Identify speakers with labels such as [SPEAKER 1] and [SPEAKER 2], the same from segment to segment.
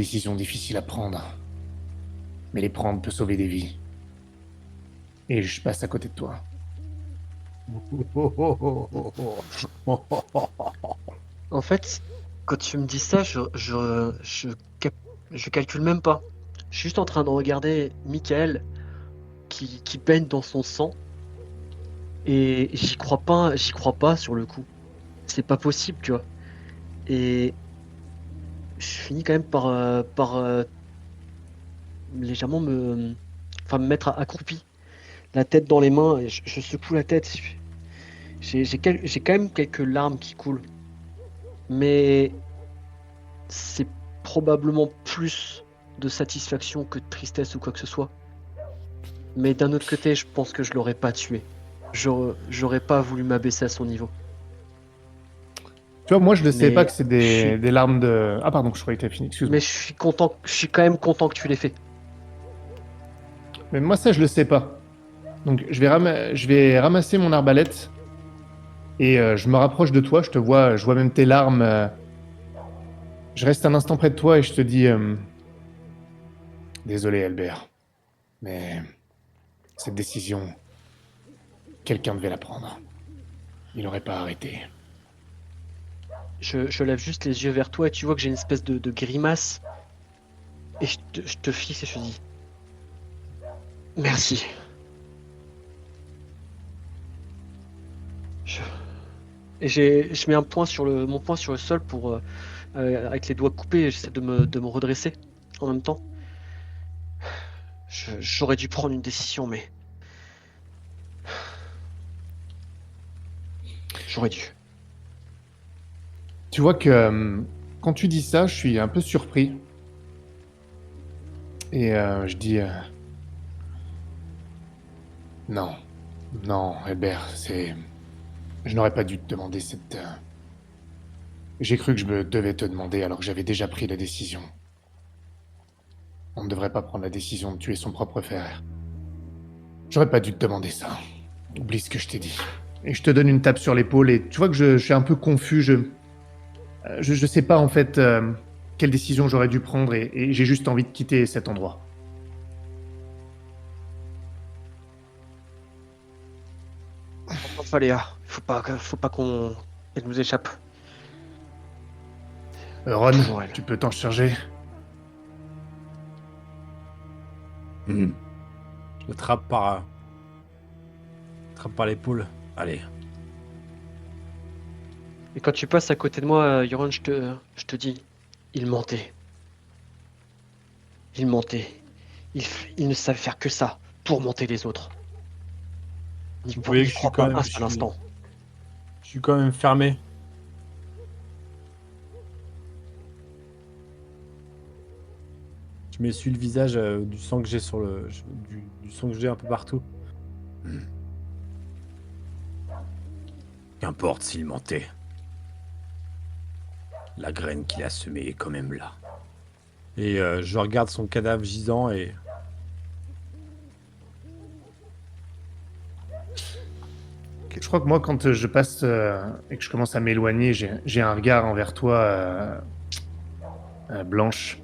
[SPEAKER 1] décisions difficiles à prendre. Mais les prendre peut sauver des vies. Et je passe à côté de toi.
[SPEAKER 2] En fait, quand tu me dis ça, cap- je calcule même pas. Je suis juste en train de regarder Michael qui baigne dans son sang et j'y crois pas sur le coup. C'est pas possible, tu vois. Et je finis quand même par légèrement enfin, me mettre accroupi, la tête dans les mains, et je secoue la tête. J'ai quand même quelques larmes qui coulent, mais c'est probablement plus de satisfaction que de tristesse ou quoi que ce soit. Mais d'un autre côté, je pense que je l'aurais pas tué. J'aurais pas voulu m'abaisser à son niveau.
[SPEAKER 1] Tu vois, moi, je ne sais pas que
[SPEAKER 2] Mais
[SPEAKER 1] c'est
[SPEAKER 2] je suis,
[SPEAKER 1] des larmes de... Ah, pardon, je croyais que t'avais fini,
[SPEAKER 2] mais
[SPEAKER 1] excuse-moi.
[SPEAKER 2] je suis quand même content que tu l'aies fait.
[SPEAKER 1] Mais moi, ça, je le sais pas. Donc, je vais ramasser mon arbalète et je me rapproche de toi. Je vois même tes larmes. Je reste un instant près de toi et je te dis désolé, Albert, mais cette décision, quelqu'un devait la prendre. Il n'aurait pas arrêté.
[SPEAKER 2] Je lève juste les yeux vers toi et tu vois que j'ai une espèce de grimace. Et je te fixe et je te dis merci. Je, je mets mon poing sur le sol pour, avec les doigts coupés, j'essaie de me redresser en même temps. J'aurais dû prendre une décision, mais j'aurais dû.
[SPEAKER 1] Tu vois que quand tu dis ça, je suis un peu surpris. Et je dis non, non, Albert, c'est... Je n'aurais pas dû te demander cette... J'ai cru que je me devais te demander alors que j'avais déjà pris la décision. On ne devrait pas prendre la décision de tuer son propre frère. J'aurais pas dû te demander ça. Oublie ce que je t'ai dit. Et je te donne une tape sur l'épaule et tu vois que je suis un peu confus. Je sais pas en fait quelle décision j'aurais dû prendre et j'ai juste envie de quitter cet endroit.
[SPEAKER 2] Enfin, Léa, faut pas qu'on qu'elle nous échappe.
[SPEAKER 1] Ron,
[SPEAKER 2] Toujours elle.
[SPEAKER 1] tu peux t'en charger?
[SPEAKER 3] Hmm. Je l'attrape par l'épaule. Allez.
[SPEAKER 2] Et quand tu passes à côté de moi, Yoron, je te dis, il mentait. Il mentait. Il, il ne savait faire que ça, tourmenter les autres.
[SPEAKER 3] Vous voyez que
[SPEAKER 2] N'y crois pas un seul instant.
[SPEAKER 3] je suis quand même fermé. Je m'essuie le visage du sang que j'ai sur du sang que j'ai un peu partout. Qu'importe s'il mentait. La graine qu'il a semée est quand même là. Et je regarde son cadavre gisant et
[SPEAKER 1] Je crois que moi, quand je passe et que je commence à m'éloigner, j'ai un regard envers toi, Blanche.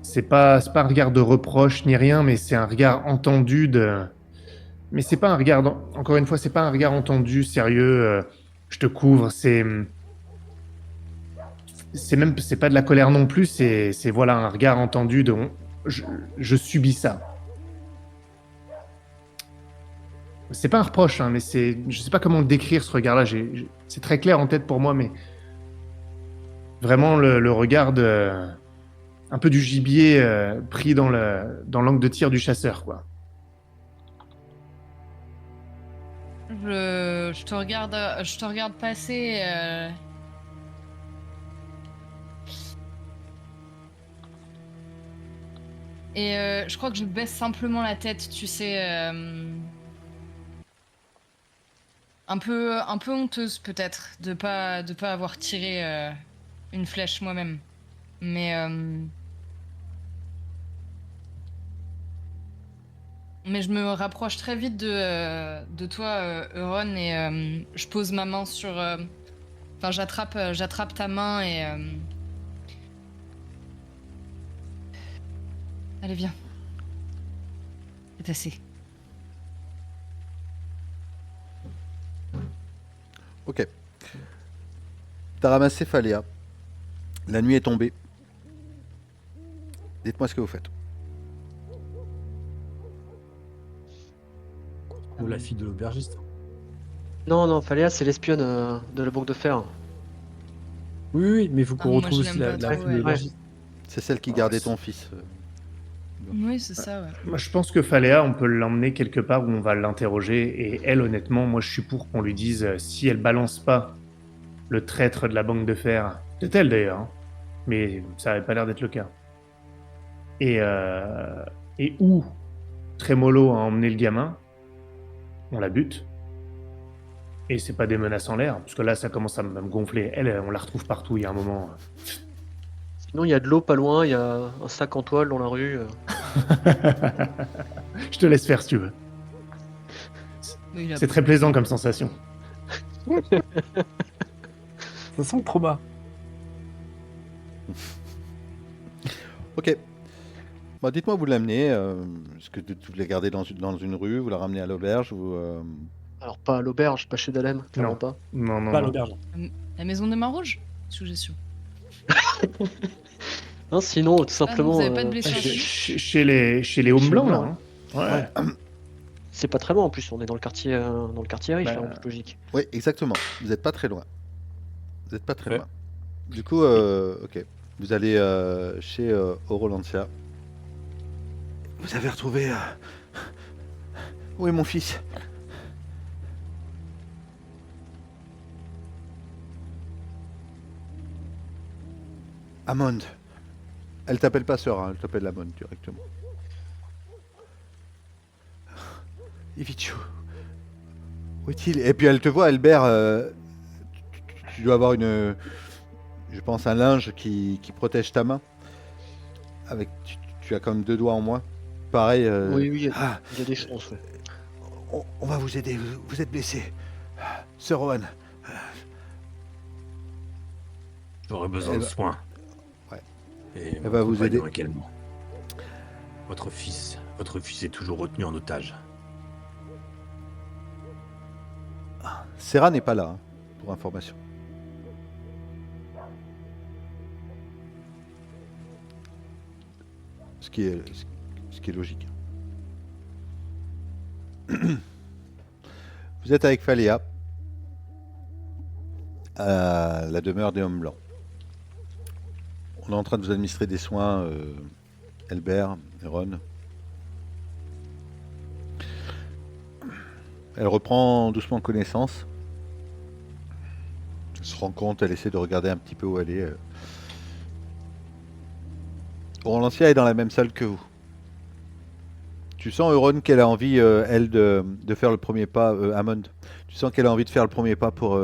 [SPEAKER 1] C'est pas un regard de reproche ni rien, mais c'est un regard entendu de... Mais c'est pas un regard, encore une fois, c'est pas un regard entendu, sérieux, je te couvre, c'est même, c'est pas de la colère non plus, c'est voilà, un regard entendu de, je, je subis ça. C'est pas un reproche, hein, mais c'est, je sais pas comment le décrire ce regard-là, c'est très clair en tête pour moi, mais vraiment le regard de, un peu du gibier pris dans l'angle de tir du chasseur, quoi.
[SPEAKER 4] Je te regarde passer. Et je crois que je baisse simplement la tête, tu sais, un peu honteuse peut-être de pas avoir tiré une flèche moi-même. Mais mais je me rapproche très vite de toi, Euron, et je pose ma main sur. Enfin, j'attrape ta main Allez, viens. C'est assez.
[SPEAKER 5] Ok. T'as ramassé Phaléa. La nuit est tombée. Dites-moi ce que vous faites.
[SPEAKER 3] Ou la fille de l'aubergiste.
[SPEAKER 2] Non, Phaléa, c'est l'espionne de la banque de fer.
[SPEAKER 3] Oui, oui, mais il faut qu'on
[SPEAKER 4] moi,
[SPEAKER 3] retrouve
[SPEAKER 4] je
[SPEAKER 3] aussi
[SPEAKER 4] l'aime pas
[SPEAKER 3] la
[SPEAKER 4] trop,
[SPEAKER 3] fille de
[SPEAKER 4] ouais.
[SPEAKER 3] l'aubergiste.
[SPEAKER 5] C'est celle qui gardait ton fils.
[SPEAKER 4] Oui, c'est ça, ouais.
[SPEAKER 1] Moi, je pense que Phaléa, on peut l'emmener quelque part où on va l'interroger. Et elle, honnêtement, moi, je suis pour qu'on lui dise si elle balance pas le traître de la banque de fer. C'est elle d'ailleurs, hein. Mais ça n'avait pas l'air d'être le cas. Et, euh, et où Trémolo a emmené le gamin, on la bute. Et c'est pas des menaces en l'air, parce que là, ça commence à me gonfler. Elle, on la retrouve partout, il y a un moment.
[SPEAKER 2] Sinon, il y a de l'eau pas loin, il y a un sac en toile dans la rue.
[SPEAKER 1] Je te laisse faire si tu veux.
[SPEAKER 4] Mais il a-
[SPEAKER 1] C'est très plaisant comme sensation.
[SPEAKER 3] Ça sent le trauma.
[SPEAKER 5] Ok. Bon, dites-moi, vous l'amenez. Est-ce que vous la gardez dans une rue, vous la ramenez à l'auberge ou,
[SPEAKER 2] Alors, pas à l'auberge, pas chez Dalem, clairement
[SPEAKER 1] Non.
[SPEAKER 2] pas.
[SPEAKER 1] Non, non,
[SPEAKER 3] Pas à
[SPEAKER 1] non.
[SPEAKER 3] l'auberge.
[SPEAKER 4] La maison des mains rouges? Suggestion.
[SPEAKER 2] Non, sinon, tout simplement,
[SPEAKER 4] vous avez pas de blessure.
[SPEAKER 1] Chez les hommes
[SPEAKER 2] Chez
[SPEAKER 1] blancs,
[SPEAKER 2] les
[SPEAKER 1] là.
[SPEAKER 2] Blancs,
[SPEAKER 1] Hein. Ouais.
[SPEAKER 2] c'est pas très loin en plus, on est dans le quartier riche,
[SPEAKER 1] Bah,
[SPEAKER 2] hein, en toute logique.
[SPEAKER 5] Oui, exactement. Vous n'êtes pas très loin. Vous n'êtes pas très
[SPEAKER 3] Ouais.
[SPEAKER 5] loin. Du coup, ok. Vous allez chez Orolantia. Vous avez retrouvé... Où est mon fils? Amond. Elle t'appelle pas sœur, hein, elle t'appelle Amond directement. Ivichu. Où est-il? Et puis elle te voit, Albert. Tu dois avoir je pense, un linge qui protège ta main. Tu as quand même 2 doigts en moins. Pareil.
[SPEAKER 2] Oui, il
[SPEAKER 5] Ah,
[SPEAKER 2] y a des chances, ouais.
[SPEAKER 5] on va vous aider. Vous êtes blessé. Sir Owen.
[SPEAKER 6] J'aurais besoin
[SPEAKER 5] Elle
[SPEAKER 6] de
[SPEAKER 5] va-
[SPEAKER 6] soins.
[SPEAKER 5] Ouais.
[SPEAKER 6] Et
[SPEAKER 5] Elle va
[SPEAKER 6] mon
[SPEAKER 5] vous
[SPEAKER 6] compagnon
[SPEAKER 5] aider.
[SPEAKER 6] également. Votre fils est toujours retenu en otage.
[SPEAKER 5] Serra n'est pas là, hein, pour information. Ce qui est logique. Vous êtes avec Phaléa à la demeure des Hommes Blancs. On est en train de vous administrer des soins, Albert et Ron. Elle reprend doucement connaissance. Elle se rend compte, elle essaie de regarder un petit peu où elle est. Orlantia est dans la même salle que vous. Tu sens, Euron, qu'elle a envie, elle, de faire le premier pas, Amond. Tu sens qu'elle a envie de faire le premier pas pour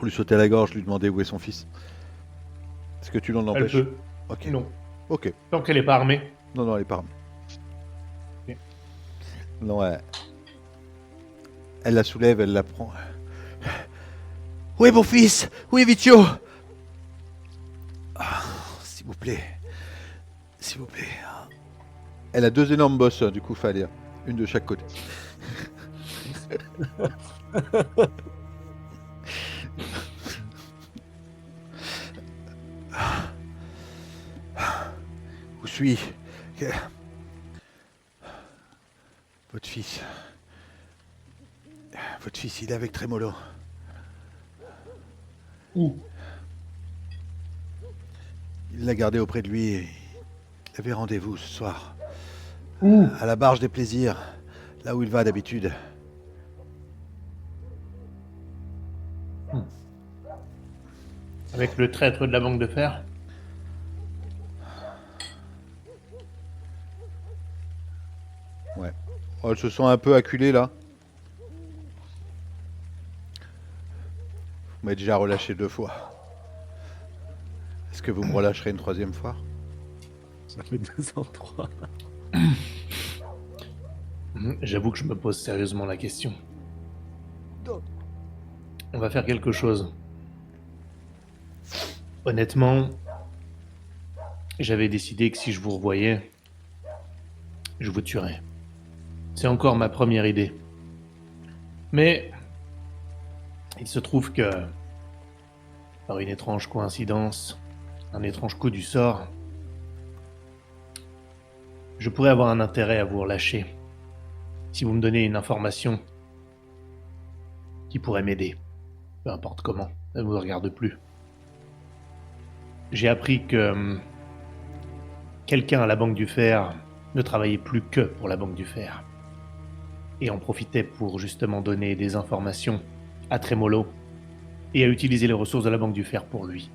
[SPEAKER 5] lui sauter à la gorge, lui demander où est son fils. Est-ce que tu l'en
[SPEAKER 1] Elle
[SPEAKER 5] empêches?
[SPEAKER 1] peut.
[SPEAKER 5] Ok.
[SPEAKER 1] Non.
[SPEAKER 5] Ok.
[SPEAKER 1] Tant qu'elle est pas armée.
[SPEAKER 5] Non, elle est pas armée.
[SPEAKER 1] Ok.
[SPEAKER 5] Non, elle la soulève, elle la prend. Où est mon fils? Où est Vitio? Ah, s'il vous plaît. S'il vous plaît. Elle a 2 énormes bosses, du coup, Phaléa. Une de chaque côté. Où suis-je? Votre fils. Votre fils, il est avec Trémolo.
[SPEAKER 1] Où?
[SPEAKER 5] Il l'a gardé auprès de lui. Il avait rendez-vous ce soir.
[SPEAKER 1] Où?
[SPEAKER 5] À la barge des plaisirs. Là où il va d'habitude.
[SPEAKER 1] Avec le traître de la banque de fer.
[SPEAKER 5] Ouais. Oh, elle se sent un peu acculée là. Vous m'avez déjà relâché 2 fois. Est-ce que vous me relâcherez une 3e fois?
[SPEAKER 3] Ça fait 203.
[SPEAKER 1] J'avoue que je me pose sérieusement la question. On va faire quelque chose. Honnêtement, J'avais décidé que si je vous revoyais, je vous tuerais. C'est encore ma première idée. Mais il se trouve que, par une étrange coïncidence, un étrange coup du sort, je pourrais avoir un intérêt à vous relâcher si vous me donnez une information qui pourrait m'aider, peu importe comment, ça ne vous regarde plus. J'ai appris que quelqu'un à la Banque du Fer ne travaillait plus que pour la Banque du Fer et en profitait pour justement donner des informations à Tremolo et à utiliser les ressources de la Banque du Fer pour lui.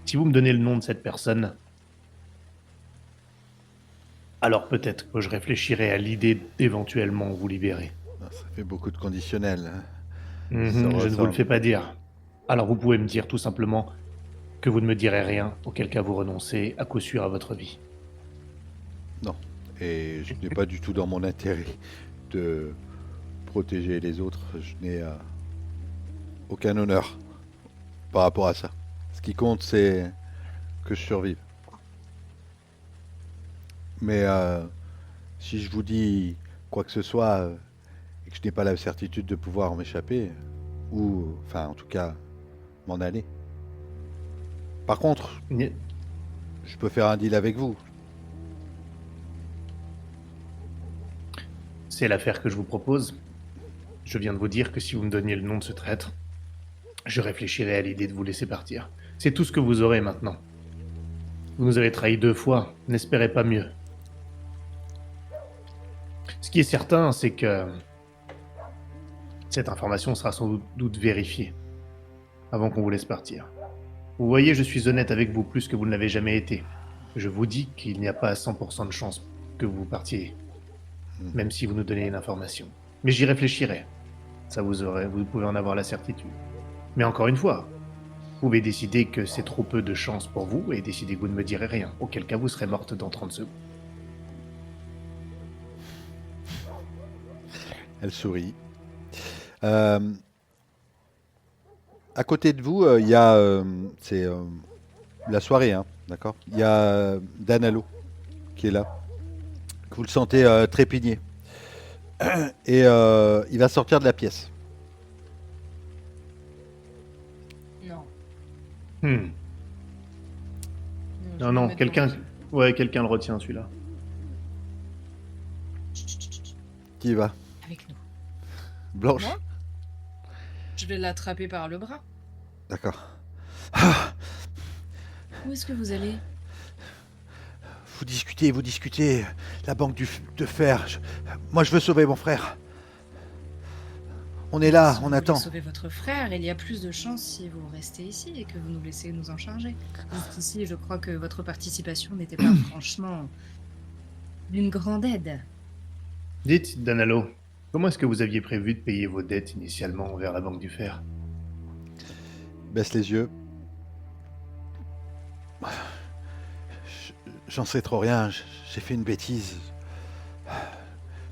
[SPEAKER 1] Si vous me donnez le nom de cette personne, alors peut-être que je réfléchirai à l'idée d'éventuellement vous libérer.
[SPEAKER 5] Ah, ça fait beaucoup de conditionnels. Hein.
[SPEAKER 1] Je
[SPEAKER 5] Ça
[SPEAKER 1] ne vous le
[SPEAKER 5] ressemble.
[SPEAKER 1] fais pas dire. Alors vous pouvez me dire tout simplement que vous ne me direz rien, auquel cas vous renoncez à coup sûr à votre vie.
[SPEAKER 5] Et je n'ai pas du tout dans mon intérêt de protéger les autres. Je n'ai aucun honneur par rapport à ça. Ce qui compte, c'est que je survive. Mais si je vous dis quoi que ce soit et que je n'ai pas la certitude de pouvoir m'échapper, ou enfin en tout cas m'en aller. Par contre,
[SPEAKER 1] Ni-
[SPEAKER 5] je peux faire un deal avec vous.
[SPEAKER 1] C'est l'affaire que je vous propose. Je viens de vous dire que si vous me donniez le nom de ce traître, je réfléchirai à l'idée de vous laisser partir. C'est tout ce que vous aurez maintenant. Vous nous avez trahis 2 fois, n'espérez pas mieux. Ce qui est certain, c'est que cette information sera sans doute vérifiée avant qu'on vous laisse partir. Vous voyez, je suis honnête avec vous plus que vous ne l'avez jamais été. Je vous dis qu'il n'y a pas 100% de chance que vous partiez, même si vous nous donnez une information. Mais j'y réfléchirai. Ça vous pouvez en avoir la certitude. Mais encore une fois, vous pouvez décider que c'est trop peu de chance pour vous et décider que vous ne me direz rien, auquel cas vous serez morte dans 30 secondes.
[SPEAKER 5] Elle sourit. À côté de vous, il y a c'est la soirée, hein, d'accord. Il y a Danalo qui est là. Que vous le sentez trépigner. Et il va sortir de la pièce.
[SPEAKER 4] Non.
[SPEAKER 1] Hmm.
[SPEAKER 4] je
[SPEAKER 1] Non,
[SPEAKER 4] vais
[SPEAKER 1] non,
[SPEAKER 4] me mettre
[SPEAKER 1] quelqu'un
[SPEAKER 4] devant.
[SPEAKER 1] ouais, quelqu'un le retient, celui-là.
[SPEAKER 4] Chut, chut, chut, chut.
[SPEAKER 5] Qui va?
[SPEAKER 4] Avec nous.
[SPEAKER 5] Blanche.
[SPEAKER 4] Moi Je vais l'attraper par le bras.
[SPEAKER 5] D'accord.
[SPEAKER 4] Où est-ce que vous allez?
[SPEAKER 5] Vous discutez. La banque de fer. Moi, je veux sauver mon frère. On est là,
[SPEAKER 4] Si
[SPEAKER 5] on
[SPEAKER 4] vous voulez
[SPEAKER 5] attend.
[SPEAKER 4] sauver votre frère, il y a plus de chances si vous restez ici et que vous nous laissez nous en charger. Jusqu'ici, je crois que votre participation n'était pas franchement d'une grande aide.
[SPEAKER 1] Dites, Danalo, comment est-ce que vous aviez prévu de payer vos dettes initialement envers la Banque du Fer?
[SPEAKER 5] Baisse les yeux. J'en sais trop rien. J'ai fait une bêtise.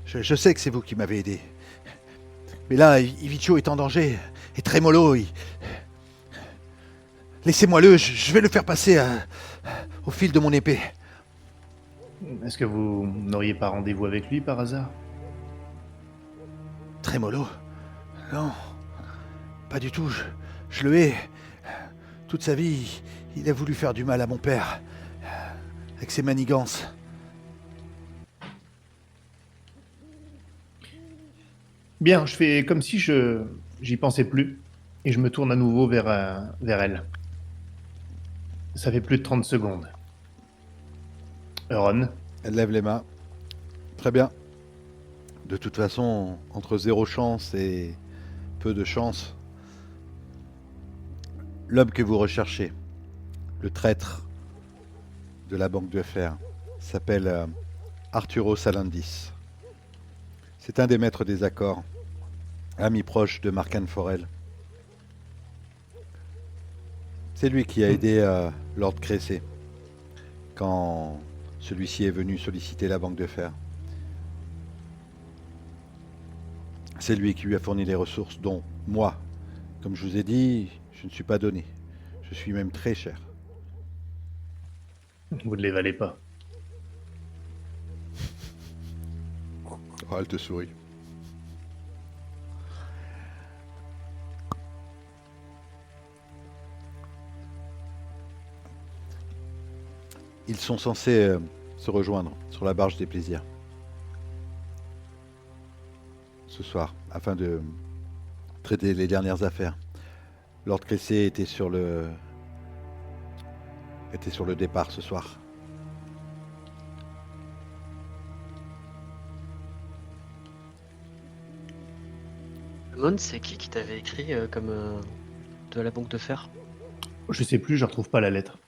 [SPEAKER 5] Je sais que c'est vous qui m'avez aidé. Mais là, Ivicho est en danger. Et Tremolo, laissez-moi-le, je vais le faire passer au fil de mon épée.
[SPEAKER 1] Est-ce que vous n'auriez pas rendez-vous avec lui par hasard?
[SPEAKER 5] Tremolo? Non, pas du tout. Je le hais. Toute sa vie, il a voulu faire du mal à mon père. Avec ses manigances.
[SPEAKER 1] Bien, je fais comme si j'y pensais plus, et je me tourne à nouveau vers elle. Ça fait plus de 30 secondes. Euron,
[SPEAKER 5] Elle lève les mains. Très bien. De toute façon, entre 0 chance et peu de chance, l'homme que vous recherchez, le traître de la Banque de Fer, s'appelle Arturo Salandis. C'est un des maîtres des accords, ami proche de Marcan Forel. C'est lui qui a aidé Lord Cressé quand celui-ci est venu solliciter la Banque de Fer. C'est lui qui lui a fourni les ressources dont moi, comme je vous ai dit, je ne suis pas donné. Je suis même très cher.
[SPEAKER 1] Vous ne les valez pas.
[SPEAKER 5] Oh, elle te sourit. Ils sont censés se rejoindre sur la barge des plaisirs ce soir afin de traiter les dernières affaires. Lord Cressé était sur le départ ce soir.
[SPEAKER 2] Mon, c'est qui t'avait écrit de la banque de fer?
[SPEAKER 1] Je sais plus, je retrouve pas la lettre.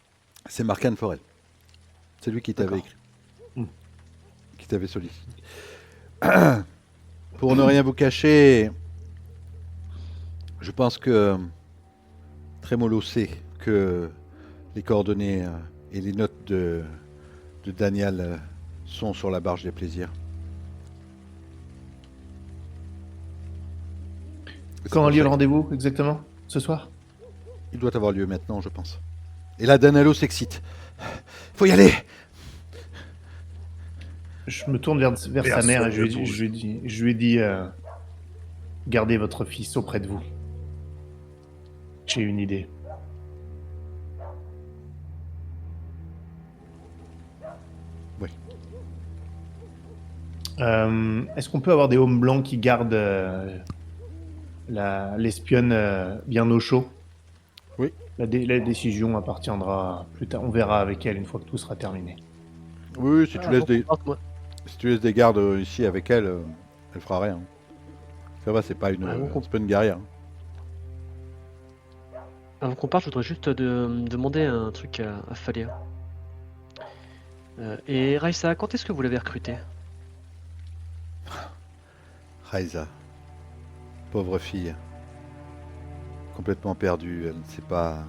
[SPEAKER 5] C'est Marcan Forel. C'est lui qui t'avait
[SPEAKER 1] D'accord.
[SPEAKER 5] écrit.
[SPEAKER 1] Hmm.
[SPEAKER 5] Qui t'avait sollicité. Pour ne rien vous cacher, je pense que Trémolo sait que les coordonnées et les notes de Daniel sont sur la barge des plaisirs. C'est
[SPEAKER 1] Quand
[SPEAKER 5] pour
[SPEAKER 1] a lieu
[SPEAKER 5] ça
[SPEAKER 1] le rendez-vous, exactement? Ce soir?
[SPEAKER 5] Il doit avoir lieu maintenant, je pense. Et là, Danalo s'excite. Faut y aller!
[SPEAKER 1] Je me tourne vers sa mère et je lui dis gardez votre fils auprès de vous. J'ai une idée.
[SPEAKER 5] Oui.
[SPEAKER 1] Est-ce qu'on peut avoir des hommes blancs qui gardent l'espionne bien au chaud?
[SPEAKER 5] Oui.
[SPEAKER 1] La décision appartiendra plus tard. On verra avec elle une fois que tout sera terminé.
[SPEAKER 5] Oui, si tu laisses des...
[SPEAKER 2] Moi.
[SPEAKER 5] Si tu laisses des gardes ici avec elle, elle fera rien. Ça va, c'est pas une, c'est pas une guerrière.
[SPEAKER 2] Avant qu'on parte, je voudrais juste demander un truc à Falia. Et Raissa, quand est-ce que vous l'avez recruté?
[SPEAKER 5] Raisa. Pauvre fille. Complètement perdue, elle ne sait pas...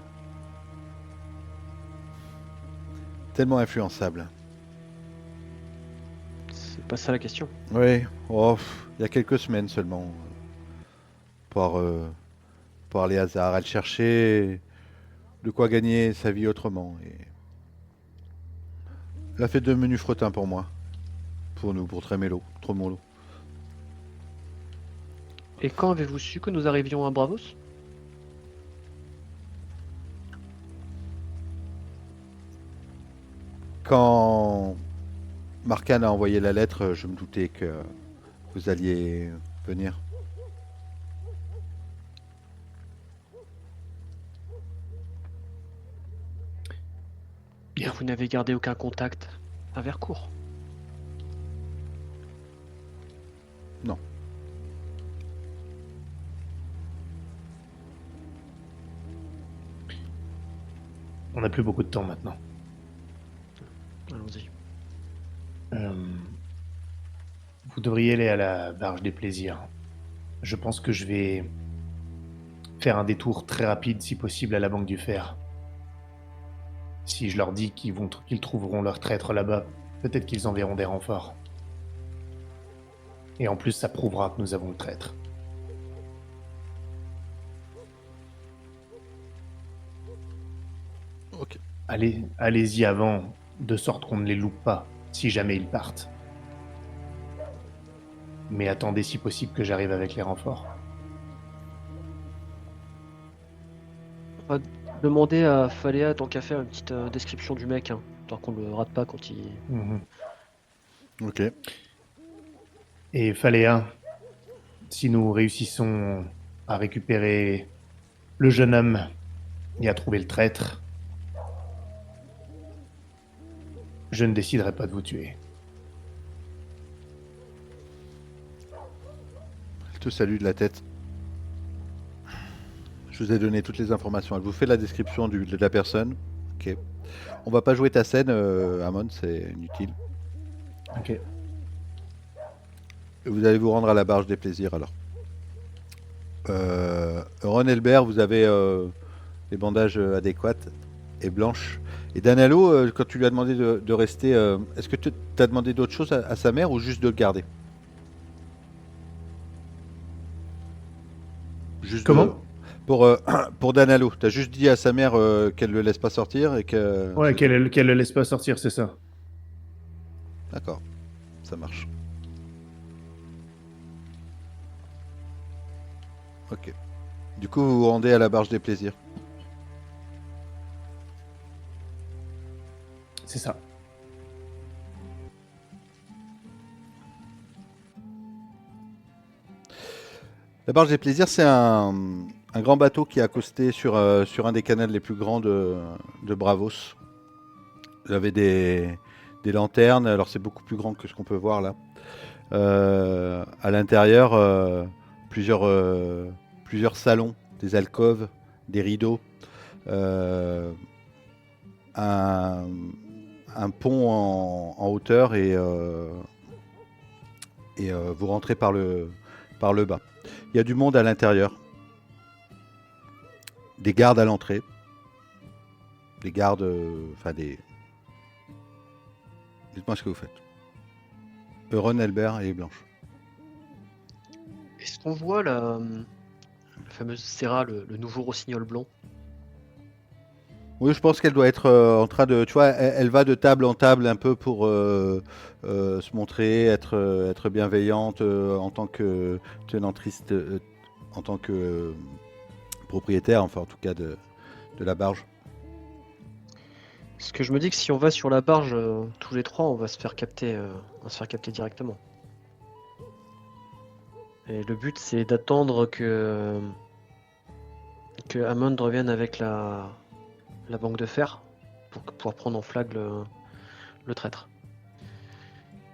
[SPEAKER 5] Tellement influençable.
[SPEAKER 2] C'est pas ça la question.
[SPEAKER 5] Oui, oh, il y a quelques semaines seulement. Par les hasards. Elle cherchait de quoi gagner sa vie autrement. Et... elle a fait de menus frettins pour moi. Pour nous, pour Tremolo.
[SPEAKER 2] Et quand avez-vous su que nous arrivions à Bravos?
[SPEAKER 5] Quand Marcan a envoyé la lettre, je me doutais que vous alliez venir.
[SPEAKER 2] Bien, vous n'avez gardé aucun contact à Vercourt?
[SPEAKER 5] Non.
[SPEAKER 1] On n'a plus beaucoup de temps maintenant.
[SPEAKER 2] Allons-y.
[SPEAKER 1] Vous devriez aller à la barge des plaisirs. Je pense que je vais faire un détour très rapide, si possible, à la Banque du Fer. Si je leur dis qu'ils trouveront leur traître là-bas, peut-être qu'ils enverront des renforts. Et en plus, ça prouvera que nous avons le traître.
[SPEAKER 5] Ok.
[SPEAKER 1] Allez-y avant, de sorte qu'on ne les loupe pas, si jamais ils partent. Mais attendez si possible que j'arrive avec les renforts.
[SPEAKER 2] On va demander à Faléa, tant qu'à faire, une petite description du mec, hein, tant qu'on le rate pas quand il...
[SPEAKER 1] Mhm.
[SPEAKER 5] Ok.
[SPEAKER 1] Et Faléa, si nous réussissons à récupérer le jeune homme et à trouver le traître, je ne déciderai pas de vous tuer.
[SPEAKER 5] Elle te salue de la tête. Je vous ai donné toutes les informations. Elle vous fait la description de la personne. Ok. On va pas jouer ta scène, Amon, c'est inutile.
[SPEAKER 1] Ok.
[SPEAKER 5] Et vous allez vous rendre à la barge des plaisirs alors. Ron Elbert, vous avez les bandages adéquats et blanches. Et Danalo, quand tu lui as demandé de rester, est-ce que tu as demandé d'autres choses à sa mère ou juste de le garder? Juste
[SPEAKER 1] Comment
[SPEAKER 5] Pour Danalo, t'as juste dit à sa mère qu'elle le laisse pas sortir et que.
[SPEAKER 1] Ouais, qu'elle le laisse pas sortir, c'est ça.
[SPEAKER 5] D'accord, ça marche. Ok. Du coup, vous vous rendez à la Barge des Plaisirs.
[SPEAKER 1] C'est ça.
[SPEAKER 5] La Barge des Plaisirs, c'est un grand bateau qui est accosté sur un des canals les plus grands de Bravos. Vous avez des lanternes, alors c'est beaucoup plus grand que ce qu'on peut voir là. À l'intérieur, plusieurs salons, des alcôves, des rideaux, un pont en hauteur et vous rentrez par le bas. Il y a du monde à l'intérieur, des gardes à l'entrée, des gardes, Dites-moi ce que vous faites. Euron, Elbert et Blanche.
[SPEAKER 2] Est-ce qu'on voit la fameuse Serra, le nouveau rossignol blond?
[SPEAKER 5] Oui, je pense qu'elle doit être en train de... Tu vois, elle va de table en table un peu pour se montrer, être bienveillante en tant que tenantrice, en tant que propriétaire, enfin en tout cas de la barge.
[SPEAKER 2] Parce que je me dis que si on va sur la barge tous les trois, on va se faire capter, directement. Et le but, c'est d'attendre que Hammond revienne avec la banque de fer pour pouvoir prendre en flag le traître.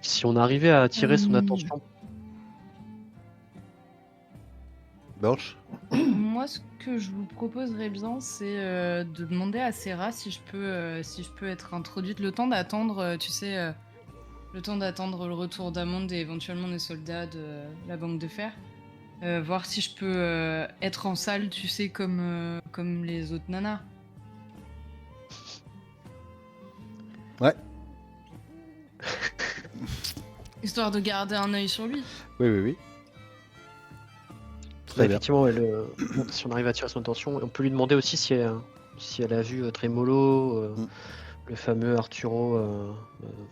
[SPEAKER 2] Si on arrivait à attirer son attention,
[SPEAKER 5] Blanche?
[SPEAKER 4] Moi, ce que je vous proposerais bien, c'est de demander à Serra si je peux être introduite le temps d'attendre, tu sais, le temps d'attendre le retour d'Amond et éventuellement des soldats de la banque de fer. Voir si je peux être en salle, tu sais, comme les autres nanas.
[SPEAKER 5] Ouais.
[SPEAKER 4] Histoire de garder un œil sur lui.
[SPEAKER 5] Oui. Très bien.
[SPEAKER 2] effectivement, si on arrive à attirer son attention, on peut lui demander aussi si elle a vu Trémolo, le fameux Arturo,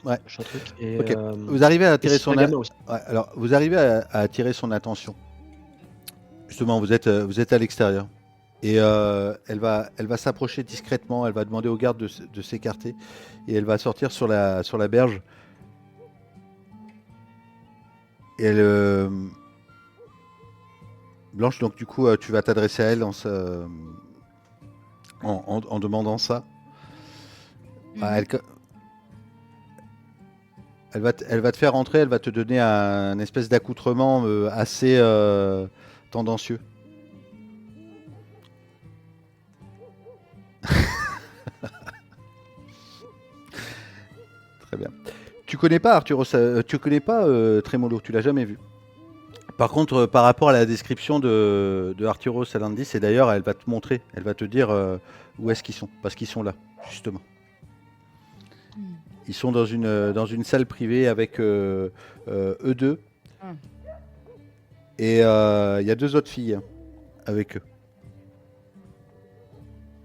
[SPEAKER 5] Ouais.
[SPEAKER 2] machin truc. Et,
[SPEAKER 5] Ok. Vous arrivez à attirer
[SPEAKER 2] et
[SPEAKER 5] son
[SPEAKER 2] Sagama aussi.
[SPEAKER 5] Ouais, alors, vous arrivez à attirer son attention. Justement, vous êtes à l'extérieur. Et elle va s'approcher discrètement, elle va demander aux gardes de s'écarter. Et elle va sortir sur la berge. Et elle... Blanche, donc du coup, tu vas t'adresser à elle en demandant ça. Ah, elle va te faire rentrer, elle va te donner un espèce d'accoutrement assez tendancieux. Très bien. Tu connais pas Arturo, tu connais pas Trémolo, tu l'as jamais vu. Par contre, par rapport à la description de Arturo Salandis, et d'ailleurs, elle va te montrer, elle va te dire où est-ce qu'ils sont, parce qu'ils sont là, justement. Ils sont dans une salle privée avec eux deux. Et il y a deux autres filles avec eux.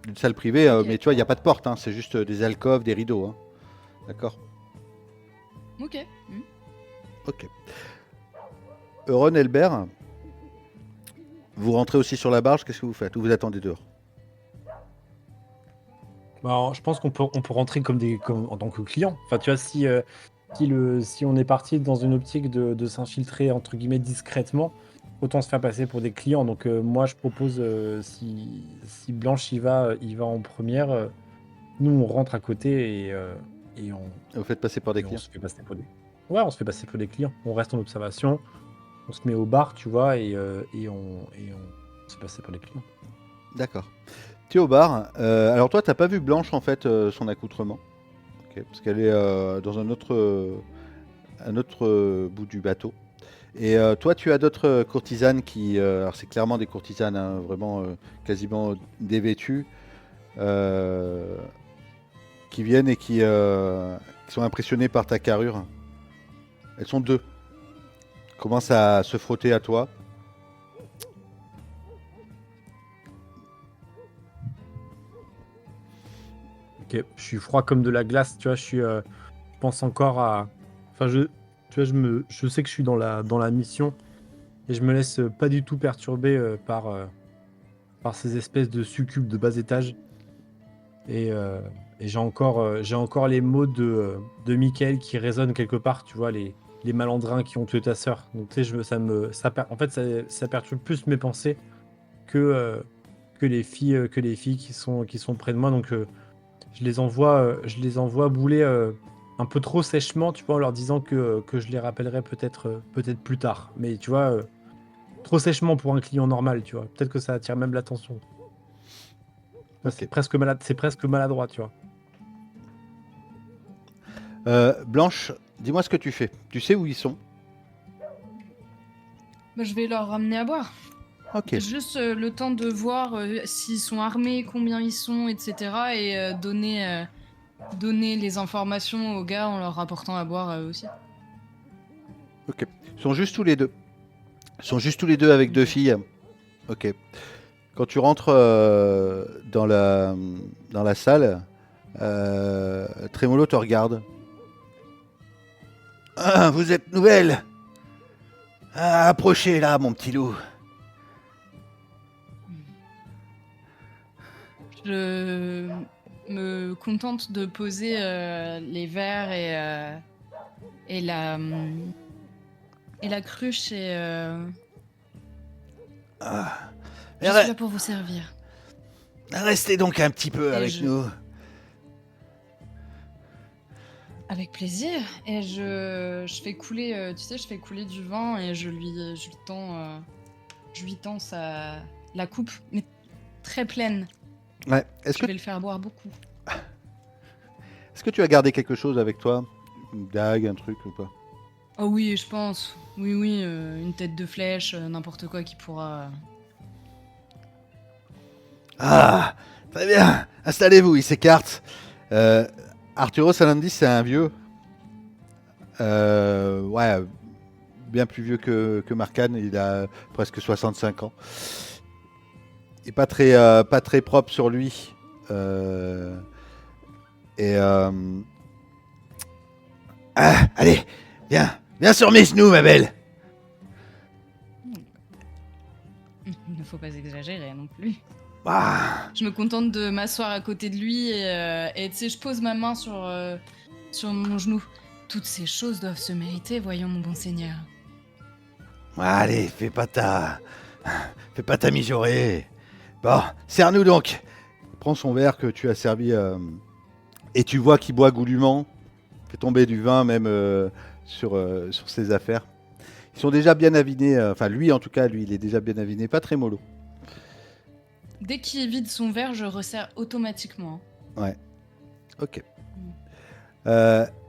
[SPEAKER 5] Une salle privée,
[SPEAKER 4] Ok.
[SPEAKER 5] mais tu vois, il n'y a pas de porte, hein, c'est juste des alcôves, des rideaux. Hein. D'accord.
[SPEAKER 4] Ok.
[SPEAKER 5] Ok. Euron, Elbert, vous rentrez aussi sur la barge, qu'est-ce que vous faites? Ou vous attendez dehors?
[SPEAKER 3] Alors, je pense qu'on peut rentrer comme en tant que client. Enfin, tu vois, si on est parti dans une optique de s'infiltrer entre guillemets discrètement, autant se faire passer pour des clients. Donc moi, je propose si Blanche y va en première, nous on rentre à côté et on
[SPEAKER 5] Vous faites passer par des
[SPEAKER 3] et on
[SPEAKER 5] clients.
[SPEAKER 3] se fait passer pour des. Ouais, on se fait passer pour des clients. On reste en observation, on se met au bar, tu vois, et on se fait passer pour des clients.
[SPEAKER 5] D'accord. Tu es au bar. Alors toi, t'as pas vu Blanche en fait son accoutrement, ok, parce qu'elle est dans un autre bout du bateau. Et toi, tu as d'autres courtisanes qui, alors c'est clairement des courtisanes, hein, vraiment quasiment dévêtues, qui viennent et qui sont impressionnées par ta carrure. Elles sont deux. Commencent à se frotter à toi.
[SPEAKER 3] Ok, je suis froid comme de la glace, tu vois, je pense encore à... Enfin, tu vois, je sais que je suis dans la mission et je me laisse pas du tout perturber par ces espèces de succubes de bas étage. Et j'ai encore les mots de Michael qui résonnent quelque part, tu vois, les malandrins qui ont tué ta sœur. Donc, tu sais, en fait, ça perturbe plus mes pensées que, que les filles qui sont près de moi. Donc, je les envoie bouler un peu trop sèchement, tu vois, en leur disant que je les rappellerai peut-être plus tard. Mais tu vois, trop sèchement pour un client normal, tu vois. Peut-être que ça attire même l'attention.
[SPEAKER 5] Ok.
[SPEAKER 3] C'est presque maladroit, tu vois.
[SPEAKER 5] Blanche, dis-moi ce que tu fais. Tu sais où ils sont?
[SPEAKER 4] Bah, je vais leur ramener à boire.
[SPEAKER 5] Ok.
[SPEAKER 4] Juste le temps de voir s'ils sont armés, combien ils sont, etc. Et donner les informations aux gars en leur rapportant à boire aussi.
[SPEAKER 5] Ok. Ils sont juste tous les deux. Ils sont juste tous les deux avec deux
[SPEAKER 4] Ok.
[SPEAKER 5] filles. Ok. Quand tu rentres dans la salle, Trémolo te regarde. Ah, vous êtes nouvelle. Ah, approchez là, mon petit loup.
[SPEAKER 4] Je me contente de poser les verres et la cruche et
[SPEAKER 5] Ah.
[SPEAKER 4] je suis là pour vous servir.
[SPEAKER 5] Restez donc un petit peu
[SPEAKER 4] Et
[SPEAKER 5] avec nous.
[SPEAKER 4] Avec plaisir. Et je fais couler, tu sais, je fais couler du vin et je lui tends la coupe, mais très pleine.
[SPEAKER 5] Ouais.
[SPEAKER 4] Je vais le faire boire beaucoup.
[SPEAKER 5] Est-ce que tu as gardé quelque chose avec toi? Une dague, un truc ou pas?
[SPEAKER 4] Oh oui, je pense. Oui, une tête de flèche, n'importe quoi qui pourra.
[SPEAKER 5] Ah, très bien. Installez-vous, il s'écarte. Arturo Salandis, c'est un vieux. Ouais, bien plus vieux que Marcan. Il a presque 65 ans. Il est pas très propre sur lui. Ah, allez, viens sur mes genoux, ma belle.
[SPEAKER 4] Il ne faut pas exagérer non plus.
[SPEAKER 5] Ah,
[SPEAKER 4] Je me contente de m'asseoir à côté de lui et tu sais, je pose ma main sur mon genou. Toutes ces choses doivent se mériter, voyons mon bon seigneur.
[SPEAKER 5] allez, fais pas ta mijaurée. Bon, sers-nous donc. Prends son verre que tu as servi et tu vois qu'il boit goulûment. Fait tomber du vin même sur ses affaires. Ils sont déjà bien avinés. Enfin, lui en tout cas, lui, il est déjà bien aviné. Pas très mollo.
[SPEAKER 4] Dès qu'il vide son verre, je resserre automatiquement.
[SPEAKER 5] Ouais. Ok.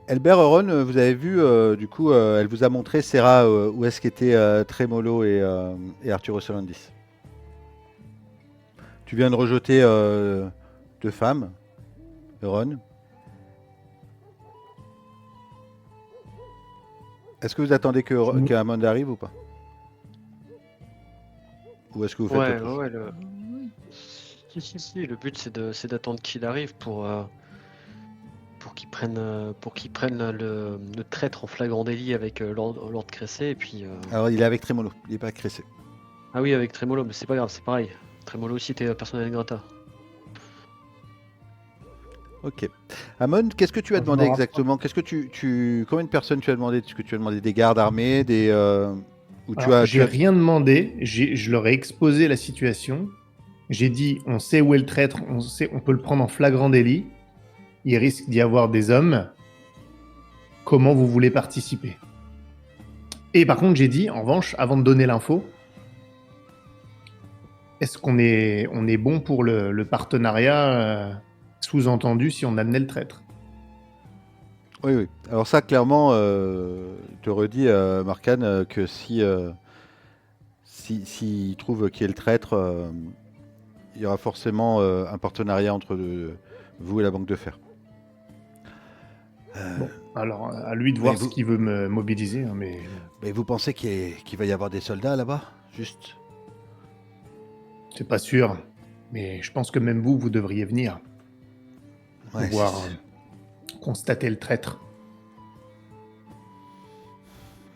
[SPEAKER 5] Elbert Euron, vous avez vu, du coup, elle vous a montré Serra où est-ce qu'étaient Trémolo et Arturo Solandis. Tu viens de rejeter deux femmes, Euron. Est-ce que vous attendez que Amanda arrive ou pas? Ou est-ce que vous faites
[SPEAKER 2] Ouais,
[SPEAKER 5] autre chose?
[SPEAKER 2] ouais, Si, le but c'est d'attendre qu'il arrive pour qu'il prenne, le traître en flagrant délit avec Lord Cressé et puis...
[SPEAKER 5] Alors, il est avec Trémolo, il n'est pas Cressé.
[SPEAKER 2] Ah oui, avec Trémolo, mais c'est pas grave, c'est pareil. Trémolo aussi était personnel grata.
[SPEAKER 5] Ok. Amon, qu'est-ce que tu as
[SPEAKER 3] Je
[SPEAKER 5] demandé
[SPEAKER 3] me rapproche.
[SPEAKER 5] exactement? Qu'est-ce que combien de personnes tu as demandé? Est-ce que tu as demandé des gardes armés, ou tu
[SPEAKER 1] Alors,
[SPEAKER 5] as,
[SPEAKER 1] j'ai rien demandé, je leur ai exposé la situation. J'ai dit, on sait où est le traître, on peut le prendre en flagrant délit. Il risque d'y avoir des hommes. Comment vous voulez participer? Et par contre, j'ai dit, en revanche, avant de donner l'info, est-ce qu'on est bon pour le partenariat sous-entendu si on amenait le traître?
[SPEAKER 5] Oui. Alors ça, clairement, te redis, Marcan, que si trouve qui est le traître, il y aura forcément un partenariat entre vous et la Banque de Fer.
[SPEAKER 1] Bon, alors à lui de
[SPEAKER 5] Mais
[SPEAKER 1] voir
[SPEAKER 5] vous-
[SPEAKER 1] ce qu'il veut me mobiliser. Hein, mais
[SPEAKER 5] Mais vous pensez qu'il va y avoir des soldats là-bas? Juste.
[SPEAKER 1] c'est pas sûr. Mais je pense que même vous devriez venir.
[SPEAKER 5] Ouais,
[SPEAKER 1] pouvoir
[SPEAKER 5] c'est-
[SPEAKER 1] constater le traître.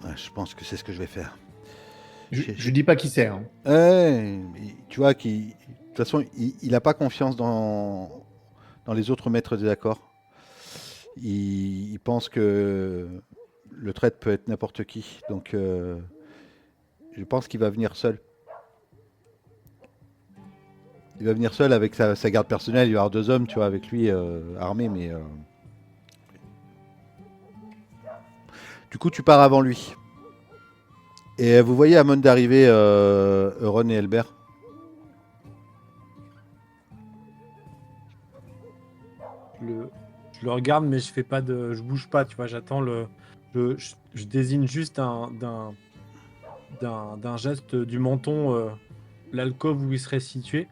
[SPEAKER 5] ouais, je pense que c'est ce que je vais faire.
[SPEAKER 1] Je dis pas qui c'est. Hein.
[SPEAKER 5] Ouais, tu vois, de toute façon, il a pas confiance dans les autres maîtres des accords. Il pense que le traître peut être n'importe qui. Donc, je pense qu'il va venir seul. Il va venir seul avec sa garde personnelle. Il va y avoir 2 hommes, tu vois, avec lui armés. Mais du coup, tu pars avant lui. Et vous voyez Amon d'arriver, Euron et Elbert.
[SPEAKER 3] Je le regarde, mais je bouge pas, tu vois. J'attends je désigne juste d'un geste du menton l'alcôve où il serait situé,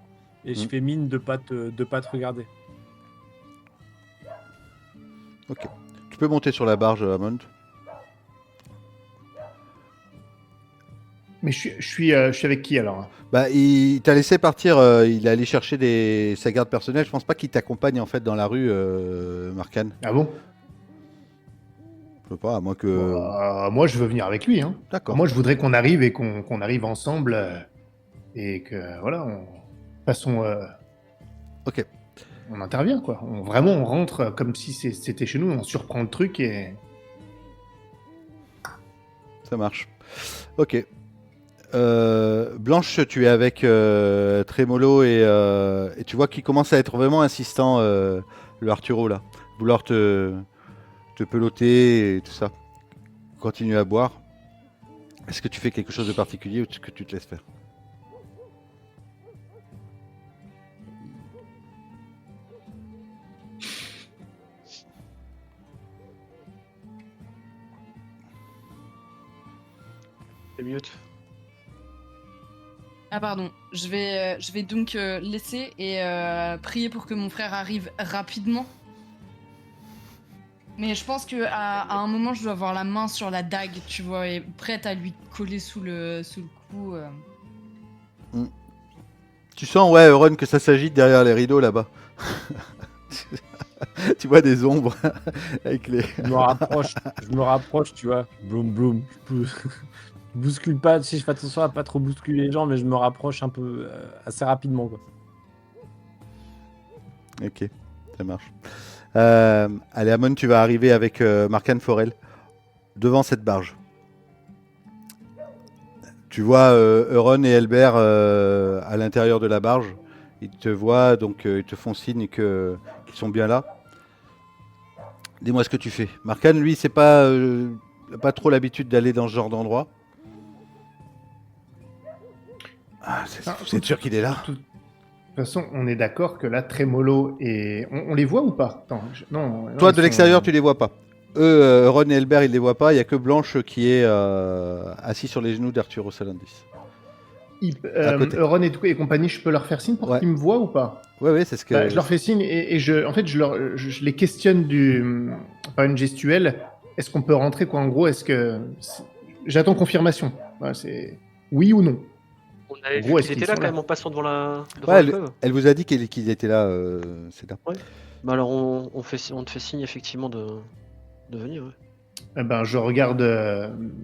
[SPEAKER 3] et je
[SPEAKER 5] Mm.
[SPEAKER 3] fais mine de pas te regarder.
[SPEAKER 5] Ok. Tu peux monter sur la barge, Amon.
[SPEAKER 1] Mais je suis avec qui alors?
[SPEAKER 5] Bah, il t'a laissé partir. Il est allé chercher sa garde personnelle. Je pense pas qu'il t'accompagne en fait dans la rue, Marcan.
[SPEAKER 1] Ah bon?
[SPEAKER 5] Je sais pas, à moins que.
[SPEAKER 1] Moi, je veux venir avec lui. Hein.
[SPEAKER 5] D'accord.
[SPEAKER 1] Moi, je voudrais qu'on arrive et qu'on arrive ensemble et que voilà, façon,
[SPEAKER 5] Ok.
[SPEAKER 1] on intervient quoi. Vraiment, on rentre comme si c'était chez nous. On surprend le truc et
[SPEAKER 5] Ça marche. Ok. Blanche, tu es avec Trémolo et tu vois qu'il commence à être vraiment insistant, le Arturo là. Vouloir te peloter et tout ça. Continue à boire. Est-ce que tu fais quelque chose de particulier ou est-ce que tu te laisses faire?
[SPEAKER 2] C'est mute.
[SPEAKER 4] Ah pardon, je vais donc laisser et prier pour que mon frère arrive rapidement. Mais je pense que à un moment, je dois avoir la main sur la dague, tu vois, et prête à lui coller sous le cou.
[SPEAKER 5] Tu sens, ouais, Euron, que ça s'agite derrière les rideaux là-bas. Tu vois des ombres avec les.
[SPEAKER 3] Je me rapproche, tu vois. Bloum, bloum. Je bouscule pas, si je fais attention à pas trop bousculer les gens, mais je me rapproche un peu assez rapidement, quoi.
[SPEAKER 5] Ok, ça marche. Allez, Amon, tu vas arriver avec Marcan Forel devant cette barge. Tu vois Euron et Elbert à l'intérieur de la barge. Ils te voient, donc ils te font signe qu'ils sont bien là. Dis-moi ce que tu fais. Marcan, lui, c'est pas, pas trop l'habitude d'aller dans ce genre d'endroit. Ah, c'est sûr qu'il est là.
[SPEAKER 1] De toute façon, on est d'accord que là, Trémolo et on les voit ou pas? Attends, non.
[SPEAKER 5] Toi,
[SPEAKER 1] ils
[SPEAKER 5] de
[SPEAKER 1] sont-
[SPEAKER 5] l'extérieur, tu les vois pas. Eux, Euron et Elbert, ils les voient pas. Il y a que Blanche qui est assis sur les genoux d'Arturo Salandis. À côté.
[SPEAKER 1] Euron et compagnie, je peux leur faire signe pour
[SPEAKER 5] Ouais.
[SPEAKER 1] qu'ils me voient ou pas?
[SPEAKER 5] Ouais, c'est ce que.
[SPEAKER 1] Bah, je leur fais signe et en fait, je les questionne par une gestuelle. Est-ce qu'on peut rentrer quoi? En gros, j'attends confirmation. Voilà, c'est oui ou non.
[SPEAKER 2] On avait
[SPEAKER 1] En gros,
[SPEAKER 2] vu
[SPEAKER 1] est-ce
[SPEAKER 2] qu'ils
[SPEAKER 1] qu'ils
[SPEAKER 2] étaient là
[SPEAKER 1] sont
[SPEAKER 2] quand
[SPEAKER 1] là
[SPEAKER 2] même en passant devant
[SPEAKER 5] Ouais,
[SPEAKER 2] la
[SPEAKER 5] elle,
[SPEAKER 2] fleuve.
[SPEAKER 5] elle vous a dit qu'ils étaient là, c'est là.
[SPEAKER 2] Bah alors on te fait signe effectivement de venir. Ouais.
[SPEAKER 1] Eh ben, je regarde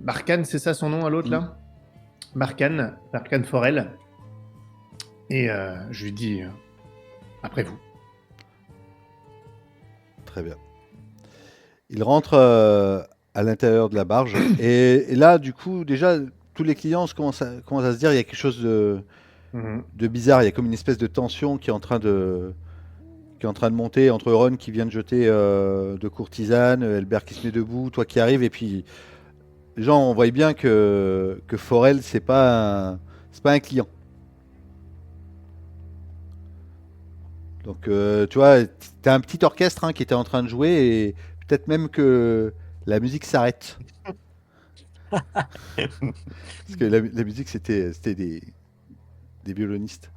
[SPEAKER 1] Marcan, c'est ça son nom à l'autre là? Marcan Forel. Et je lui dis après vous.
[SPEAKER 5] Très bien. Il rentre à l'intérieur de la barge. et là, du coup, déjà, tous les clients commencent à se dire il y a quelque chose
[SPEAKER 1] Mhm.
[SPEAKER 5] de bizarre. Il y a comme une espèce de tension qui est en train de monter entre Euron qui vient de jeter de courtisane, Elbert qui se met debout, toi qui arrives. Et puis, les gens, on voit bien que Forel, c'est pas un client. Donc, tu vois, t'as un petit orchestre qui était en train de jouer et peut-être même que la musique s'arrête. Parce que la musique, c'était des violonistes.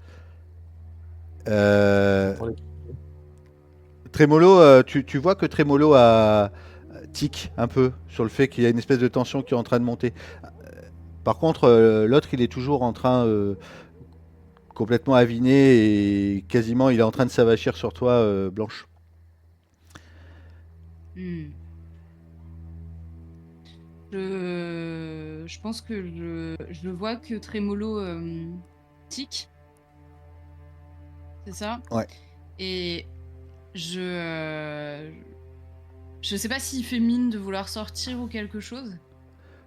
[SPEAKER 5] Trémolo, tu vois que Trémolo a tic un peu sur le fait qu'il y a une espèce de tension qui est en train de monter. Par contre, l'autre, il est toujours en train complètement aviné et quasiment il est en train de s'avachir sur toi, Blanche.
[SPEAKER 4] Hmm. Je pense que je vois que Trémolo tic, c'est ça?
[SPEAKER 5] Ouais.
[SPEAKER 4] Et je sais pas s'il fait mine de vouloir sortir ou quelque chose.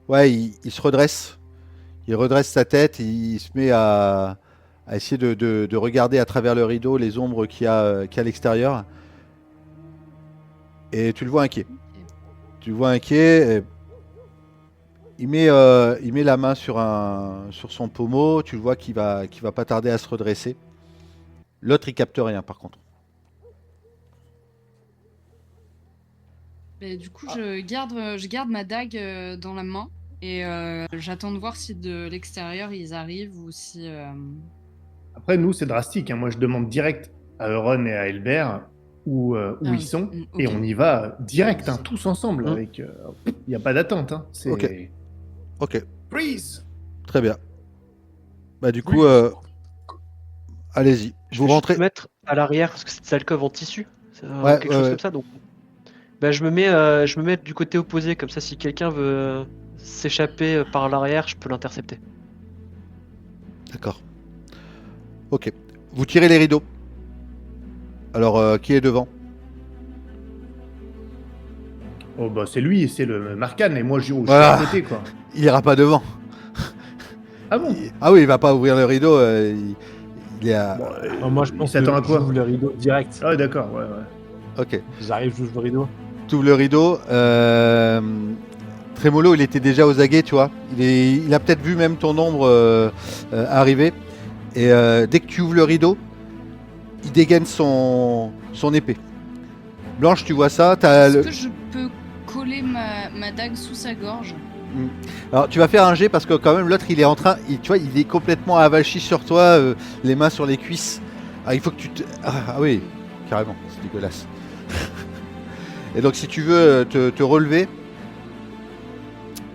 [SPEAKER 5] Ouais, il se redresse. Il redresse sa tête, il se met à essayer de regarder à travers le rideau les ombres qu'il y a à l'extérieur. Et tu le vois inquiet.
[SPEAKER 4] Ok.
[SPEAKER 5] Tu le vois inquiet. Il met la main sur son pommeau. Tu le vois qu'il va pas tarder à se redresser. L'autre, il capte rien, par contre.
[SPEAKER 4] Mais du coup, je garde ma dague dans la main et j'attends de voir si de l'extérieur ils arrivent ou si.
[SPEAKER 1] Après, nous, c'est drastique, hein. Moi, je demande direct à Euron et à Elbert où
[SPEAKER 4] Ah
[SPEAKER 1] ils
[SPEAKER 4] oui,
[SPEAKER 1] sont,
[SPEAKER 4] ok.
[SPEAKER 1] et on y va direct, hein, tous ensemble.
[SPEAKER 2] Mm.
[SPEAKER 1] Avec, il n'y a pas d'attente. Hein. C'est
[SPEAKER 5] Ok. Ok,
[SPEAKER 1] freeze.
[SPEAKER 5] très bien. Bah du
[SPEAKER 6] Oui,
[SPEAKER 5] coup, allez-y.
[SPEAKER 2] Je
[SPEAKER 5] Vous
[SPEAKER 2] vais juste
[SPEAKER 5] rentrez.
[SPEAKER 2] me mettre à l'arrière parce que c'est une alcôve en tissu,
[SPEAKER 5] Ouais,
[SPEAKER 2] quelque chose comme ça. Donc, bah, je me mets du côté opposé, comme ça, si quelqu'un veut s'échapper par l'arrière, je peux l'intercepter.
[SPEAKER 5] D'accord. Ok. Vous tirez les rideaux. Alors, qui est devant?
[SPEAKER 1] Oh, bah, c'est lui, c'est le Marcan, et moi, je suis
[SPEAKER 5] Voilà.
[SPEAKER 1] à côté, quoi.
[SPEAKER 5] Il ira pas devant.
[SPEAKER 1] Ah bon?
[SPEAKER 5] Ah oui, il va pas ouvrir le rideau. Il est à.
[SPEAKER 1] Bon,
[SPEAKER 3] Non, moi, je
[SPEAKER 1] il
[SPEAKER 3] pense
[SPEAKER 1] s'attend à
[SPEAKER 3] que
[SPEAKER 1] quoi?
[SPEAKER 3] j'ouvre le rideau direct.
[SPEAKER 1] Ah, d'accord, ouais, ouais.
[SPEAKER 5] Ok.
[SPEAKER 3] J'arrive, j'ouvre le rideau.
[SPEAKER 5] Tu ouvres le rideau. Trémolo, il était déjà aux aguets, tu vois. Il a peut-être vu même ton ombre arriver. Et dès que tu ouvres le rideau, il dégaine son épée. Blanche, tu vois ça.
[SPEAKER 4] Est-ce que je peux coller ma dague sous sa gorge?
[SPEAKER 5] Alors tu vas faire un jet parce que quand même l'autre il est en train, tu vois, il est complètement avachi sur toi, les mains sur les cuisses. Ah, il faut que tu te... Ah oui, carrément, c'est dégueulasse. Et donc si tu veux te relever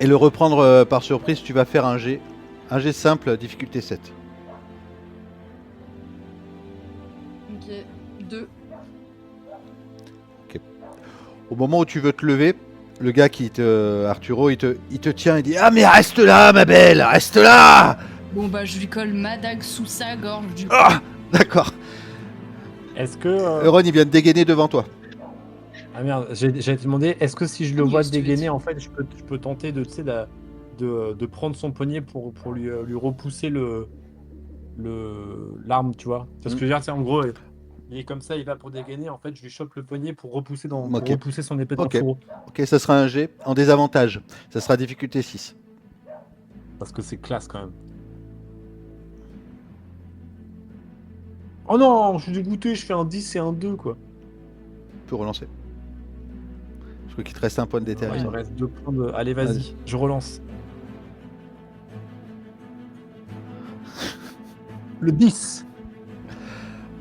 [SPEAKER 5] et le reprendre par surprise, tu vas faire un jet simple, difficulté 7.
[SPEAKER 4] Ok, 2.
[SPEAKER 5] Au moment où tu veux te lever, le gars Arturo, il te tient et dit: ah mais reste là ma belle, reste là.
[SPEAKER 4] Bon bah je lui colle ma dague sous sa gorge du coup.
[SPEAKER 5] Ah, d'accord.
[SPEAKER 3] Est-ce que.
[SPEAKER 5] Euron il vient de dégainer devant toi.
[SPEAKER 3] Ah merde, j'allais te demander, est-ce que si je le
[SPEAKER 4] Oui,
[SPEAKER 3] vois
[SPEAKER 4] si tu veux
[SPEAKER 3] dégainer,
[SPEAKER 4] dire.
[SPEAKER 3] en fait, je peux tenter de, tu sais, de prendre son poignet pour lui repousser l'arme, tu vois? Parce que je veux dire, tu sais, en gros, il est comme ça, il va pour dégainer, en fait, je lui chope le poignet pour repousser, pour
[SPEAKER 5] Ok.
[SPEAKER 3] repousser son épée dans
[SPEAKER 5] Ok.
[SPEAKER 3] le fourreau.
[SPEAKER 5] Ok, ça sera un jet en désavantage. Ça sera difficulté 6.
[SPEAKER 3] Parce que c'est classe quand même. Oh non, je suis dégoûté, je fais un 10 et un 2, quoi.
[SPEAKER 5] Tu peux relancer. Je crois qu'il te reste un point de
[SPEAKER 3] Ouais, il me
[SPEAKER 5] détermination.
[SPEAKER 3] reste 2 points de... Allez, vas-y,
[SPEAKER 5] Vas-y.
[SPEAKER 3] je relance. Le 10.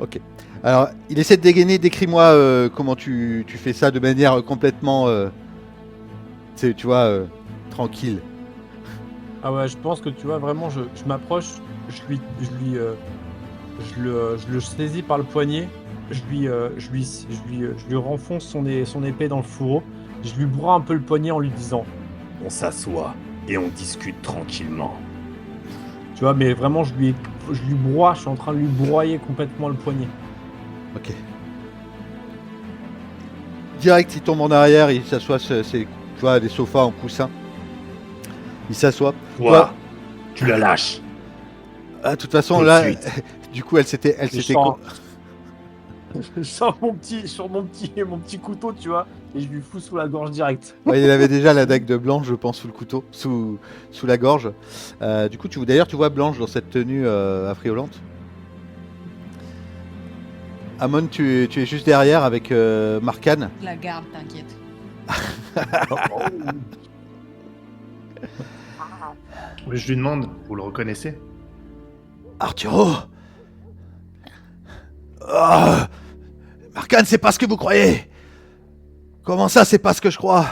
[SPEAKER 5] Ok. Alors, il essaie de dégainer. Décris-moi comment tu fais ça de manière complètement, tu vois, tranquille.
[SPEAKER 3] Ah ouais, je pense que tu vois, vraiment, je m'approche, je le saisis par le poignet, je lui renfonce son épée dans le fourreau, je lui broie un peu le poignet en lui disant,
[SPEAKER 6] On s'assoit et on discute tranquillement.
[SPEAKER 3] tu vois, mais vraiment, je lui broie, je suis en train de lui broyer complètement le poignet.
[SPEAKER 5] Ok. Direct, il tombe en arrière. Il s'assoit. Tu vois, des sofas en coussin. Il s'assoit.
[SPEAKER 6] Toi, tu la lâches.
[SPEAKER 5] Ah, de toute façon,
[SPEAKER 6] Tout de
[SPEAKER 5] là,
[SPEAKER 6] suite.
[SPEAKER 5] du coup, elle s'était.
[SPEAKER 3] Je sors mon petit couteau, tu vois, et je lui fous sous la gorge direct.
[SPEAKER 5] Ouais, il avait déjà la dague de Blanche, je pense, sous le couteau, sous la gorge. Du coup, d'ailleurs, tu vois Blanche dans cette tenue affriolante. Amon, tu es juste derrière avec Marcan.
[SPEAKER 4] Je la garde, t'inquiète.
[SPEAKER 1] Je lui demande, vous le reconnaissez?
[SPEAKER 5] Arturo. Oh, Marcan, c'est pas ce que vous croyez. Comment ça, c'est pas ce que je crois?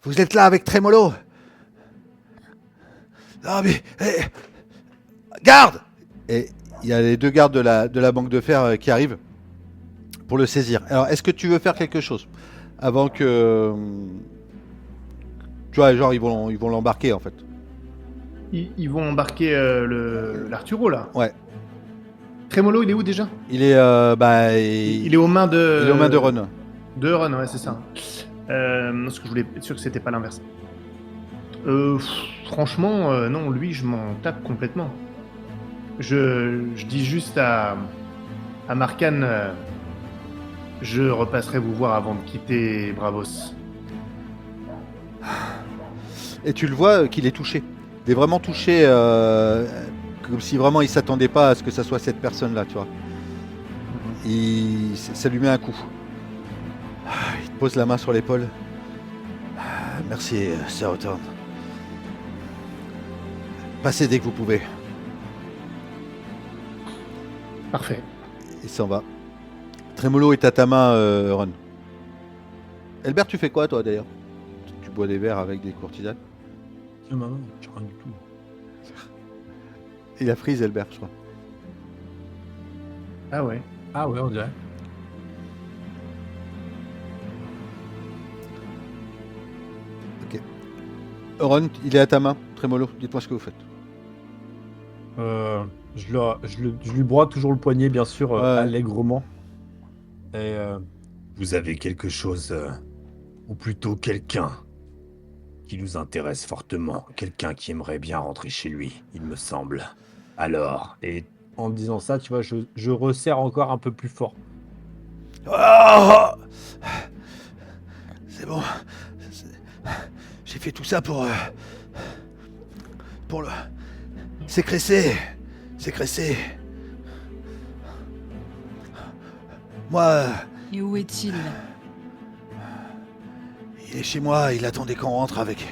[SPEAKER 5] Vous êtes là avec Trémolo. Non mais... garde! Et il y a les 2 gardes de la banque de fer qui arrivent pour le saisir. Alors, est-ce que tu veux faire quelque chose? avant que... Tu vois, genre, ils vont l'embarquer, en fait.
[SPEAKER 7] Ils vont embarquer l'Arturo, là.
[SPEAKER 5] Ouais.
[SPEAKER 7] Trémolo, il est où déjà?
[SPEAKER 5] Il est,
[SPEAKER 7] Il est aux mains de...
[SPEAKER 5] il est aux mains de Ron.
[SPEAKER 7] De Ron, ouais, c'est ça. Parce que je voulais être sûr que c'était pas l'inverse. Franchement, non, lui, je m'en tape complètement. Je dis juste à Marcan, je repasserai vous voir avant de quitter Bravos.
[SPEAKER 5] Et tu le vois qu'il est touché. Il est vraiment touché, comme si vraiment il s'attendait pas à ce que ça soit cette personne-là, tu vois. Ça lui met un coup. Il te pose la main sur l'épaule. Merci, Sir Hawthorne. Passez dès que vous pouvez.
[SPEAKER 7] Parfait.
[SPEAKER 5] Il s'en va. Trémolo est à ta main, Ron. Elbert, tu fais quoi, toi, d'ailleurs? Tu bois des verres avec des courtisanes?
[SPEAKER 6] Tiens, maman, tu rien du tout.
[SPEAKER 5] Il a freeze, Elbert, je crois.
[SPEAKER 7] Ah ouais.
[SPEAKER 6] Ah ouais, on dirait.
[SPEAKER 5] Ron, il est à ta main. Trémolo, dites-moi ce que vous faites.
[SPEAKER 3] Je lui broie toujours le poignet, bien sûr,
[SPEAKER 5] Ouais.
[SPEAKER 3] allègrement. Et
[SPEAKER 6] Vous avez quelque chose, ou plutôt quelqu'un, qui nous intéresse fortement. Quelqu'un qui aimerait bien rentrer chez lui, il me semble. Alors, et
[SPEAKER 3] en disant ça, tu vois, je resserre encore un peu plus fort.
[SPEAKER 5] Oh, c'est bon. J'ai fait tout ça pour le... C'est Cressé. C'est Cressé. Moi,
[SPEAKER 4] Et où est-il?
[SPEAKER 5] il est chez moi, il attendait qu'on rentre avec...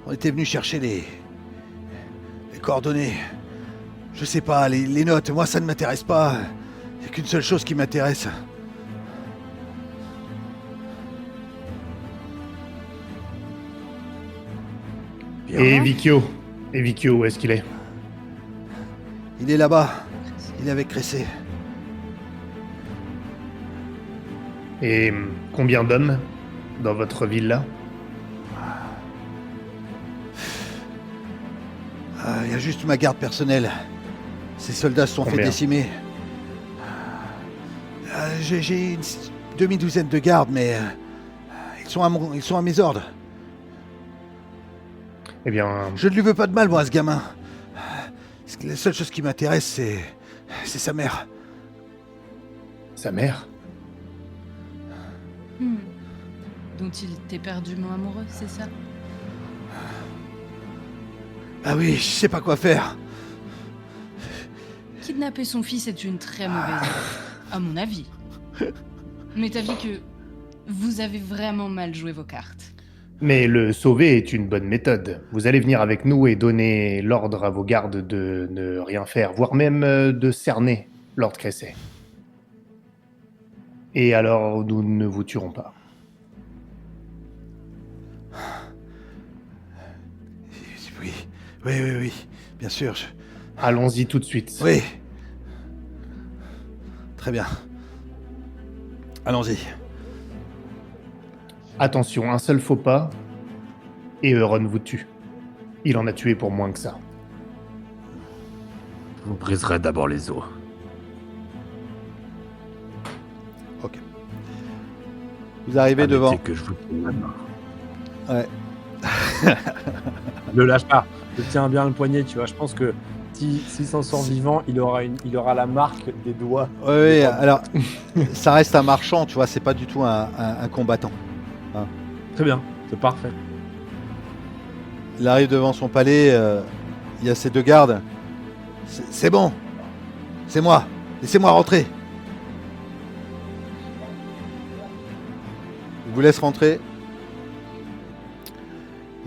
[SPEAKER 5] On était venu chercher les coordonnées. Je sais pas, les notes, moi ça ne m'intéresse pas. Il n'y a qu'une seule chose qui m'intéresse.
[SPEAKER 6] bien.
[SPEAKER 7] Et Vicchio? Et Vicchio, où est-ce qu'il est?
[SPEAKER 5] Il est là-bas. Il est avec Cressé.
[SPEAKER 7] Et combien d'hommes dans votre villa?
[SPEAKER 5] Il y a juste ma garde personnelle. Ces soldats se sont fait
[SPEAKER 7] Combien?
[SPEAKER 5] décimer. J'ai une demi-douzaine de gardes, mais ils sont à mes ordres.
[SPEAKER 7] Eh bien,
[SPEAKER 5] Je ne lui veux pas de mal, moi, à ce gamin. La seule chose qui m'intéresse, c'est sa mère.
[SPEAKER 7] sa mère?
[SPEAKER 4] Dont il était éperdument amoureux, c'est ça?
[SPEAKER 5] Ah oui, je sais pas quoi faire.
[SPEAKER 4] Kidnapper son fils est une très mauvaise idée, à mon avis. Mais t'as vu que vous avez vraiment mal joué vos cartes.
[SPEAKER 7] Mais le sauver est une bonne méthode. Vous allez venir avec nous et donner l'ordre à vos gardes de ne rien faire, voire même de cerner Lord Cressé. Et alors, nous ne vous tuerons pas.
[SPEAKER 5] Oui, bien sûr.
[SPEAKER 7] Allons-y tout de suite.
[SPEAKER 5] Oui. Très bien. Allons-y.
[SPEAKER 7] Attention, un seul faux pas, et Euron vous tue. Il en a tué pour moins que ça.
[SPEAKER 6] Je vous briserai d'abord les os.
[SPEAKER 5] Ok. Vous arrivez
[SPEAKER 6] Admettez
[SPEAKER 5] devant.
[SPEAKER 6] que je vous tienne la main.
[SPEAKER 5] Ouais.
[SPEAKER 3] Ne lâche pas. Je tiens bien le poignet, tu vois. Je pense que s'il s'en sort vivant, il aura la marque des doigts.
[SPEAKER 5] Oui, alors, ça reste un marchand, tu vois, c'est pas du tout un combattant.
[SPEAKER 3] Très bien, c'est parfait.
[SPEAKER 5] Il arrive devant son palais, il y a ses deux gardes. C'est bon, c'est moi, laissez-moi rentrer. Il vous laisse rentrer.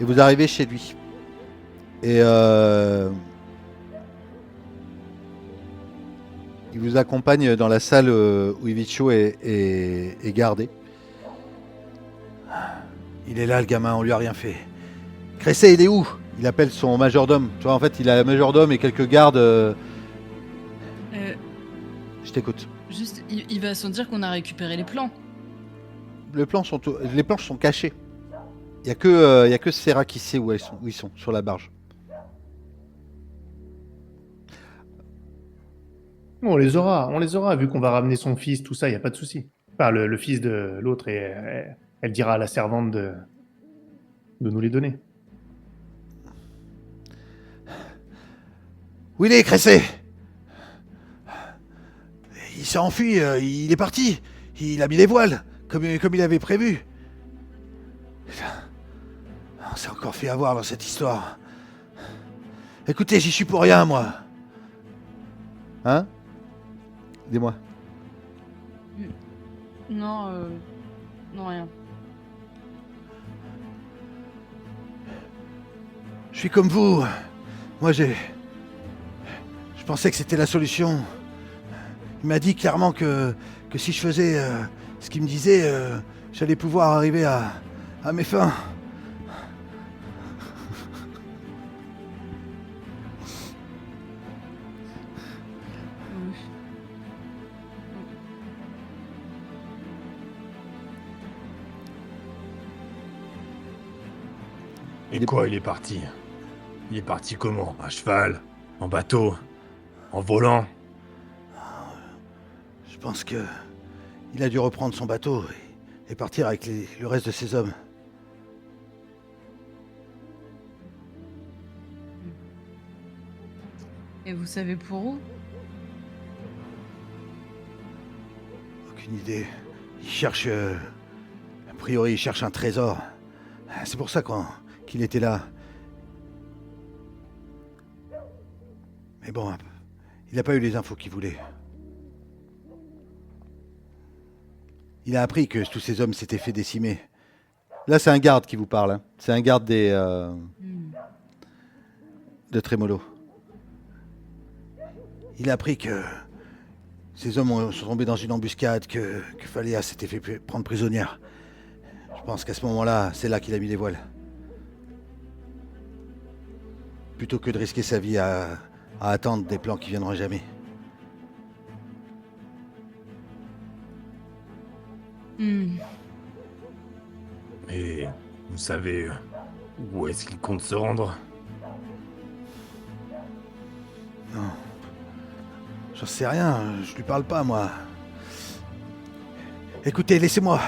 [SPEAKER 5] Et vous arrivez chez lui. Et il vous accompagne dans la salle où Ivicho est gardé. Il est là, le gamin, on lui a rien fait. Cressé, il est où? Il appelle son majordome. Tu vois, en fait, il a un majordome et quelques gardes. Je t'écoute.
[SPEAKER 4] Juste, il va sans dire qu'on a récupéré les plans.
[SPEAKER 5] les planches sont cachées. Il y a que Serra qui sait où ils sont sur la barge.
[SPEAKER 7] On les aura, vu qu'on va ramener son fils, tout ça, il n'y a pas de souci. Enfin, le fils de l'autre, et elle dira à la servante de nous les donner.
[SPEAKER 5] Où il est, Cressé? Il s'est enfui, il est parti. Il a mis les voiles, comme il avait prévu. Putain, on s'est encore fait avoir dans cette histoire. Écoutez, j'y suis pour rien, moi. Hein? Dis-moi.
[SPEAKER 4] Non, non, rien.
[SPEAKER 5] Je suis comme vous. Moi, je pensais que c'était la solution. Il m'a dit clairement que si je faisais ce qu'il me disait, j'allais pouvoir arriver à mes fins.
[SPEAKER 4] Oui.
[SPEAKER 6] Et quoi, il est parti? Il est parti comment? À cheval? En bateau? En volant?
[SPEAKER 5] Je pense que il a dû reprendre son bateau et partir avec le reste de ses hommes.
[SPEAKER 4] Et vous savez pour où?
[SPEAKER 5] Aucune idée. Il cherche... a priori, il cherche un trésor. C'est pour ça qu'il était là. Mais bon, il n'a pas eu les infos qu'il voulait. Il a appris que tous ces hommes s'étaient fait décimer. Là, c'est un garde qui vous parle. Hein. C'est un garde de Trémolo. Il a appris que ces hommes sont tombés dans une embuscade, que Faléa s'était fait prendre prisonnière. Je pense qu'à ce moment-là, c'est là qu'il a mis les voiles. Plutôt que de risquer sa vie à attendre des plans qui viendront jamais.
[SPEAKER 6] Et vous savez où est-ce qu'il compte se rendre?
[SPEAKER 5] Non. J'en sais rien, je lui parle pas, moi. Écoutez, laissez-moi.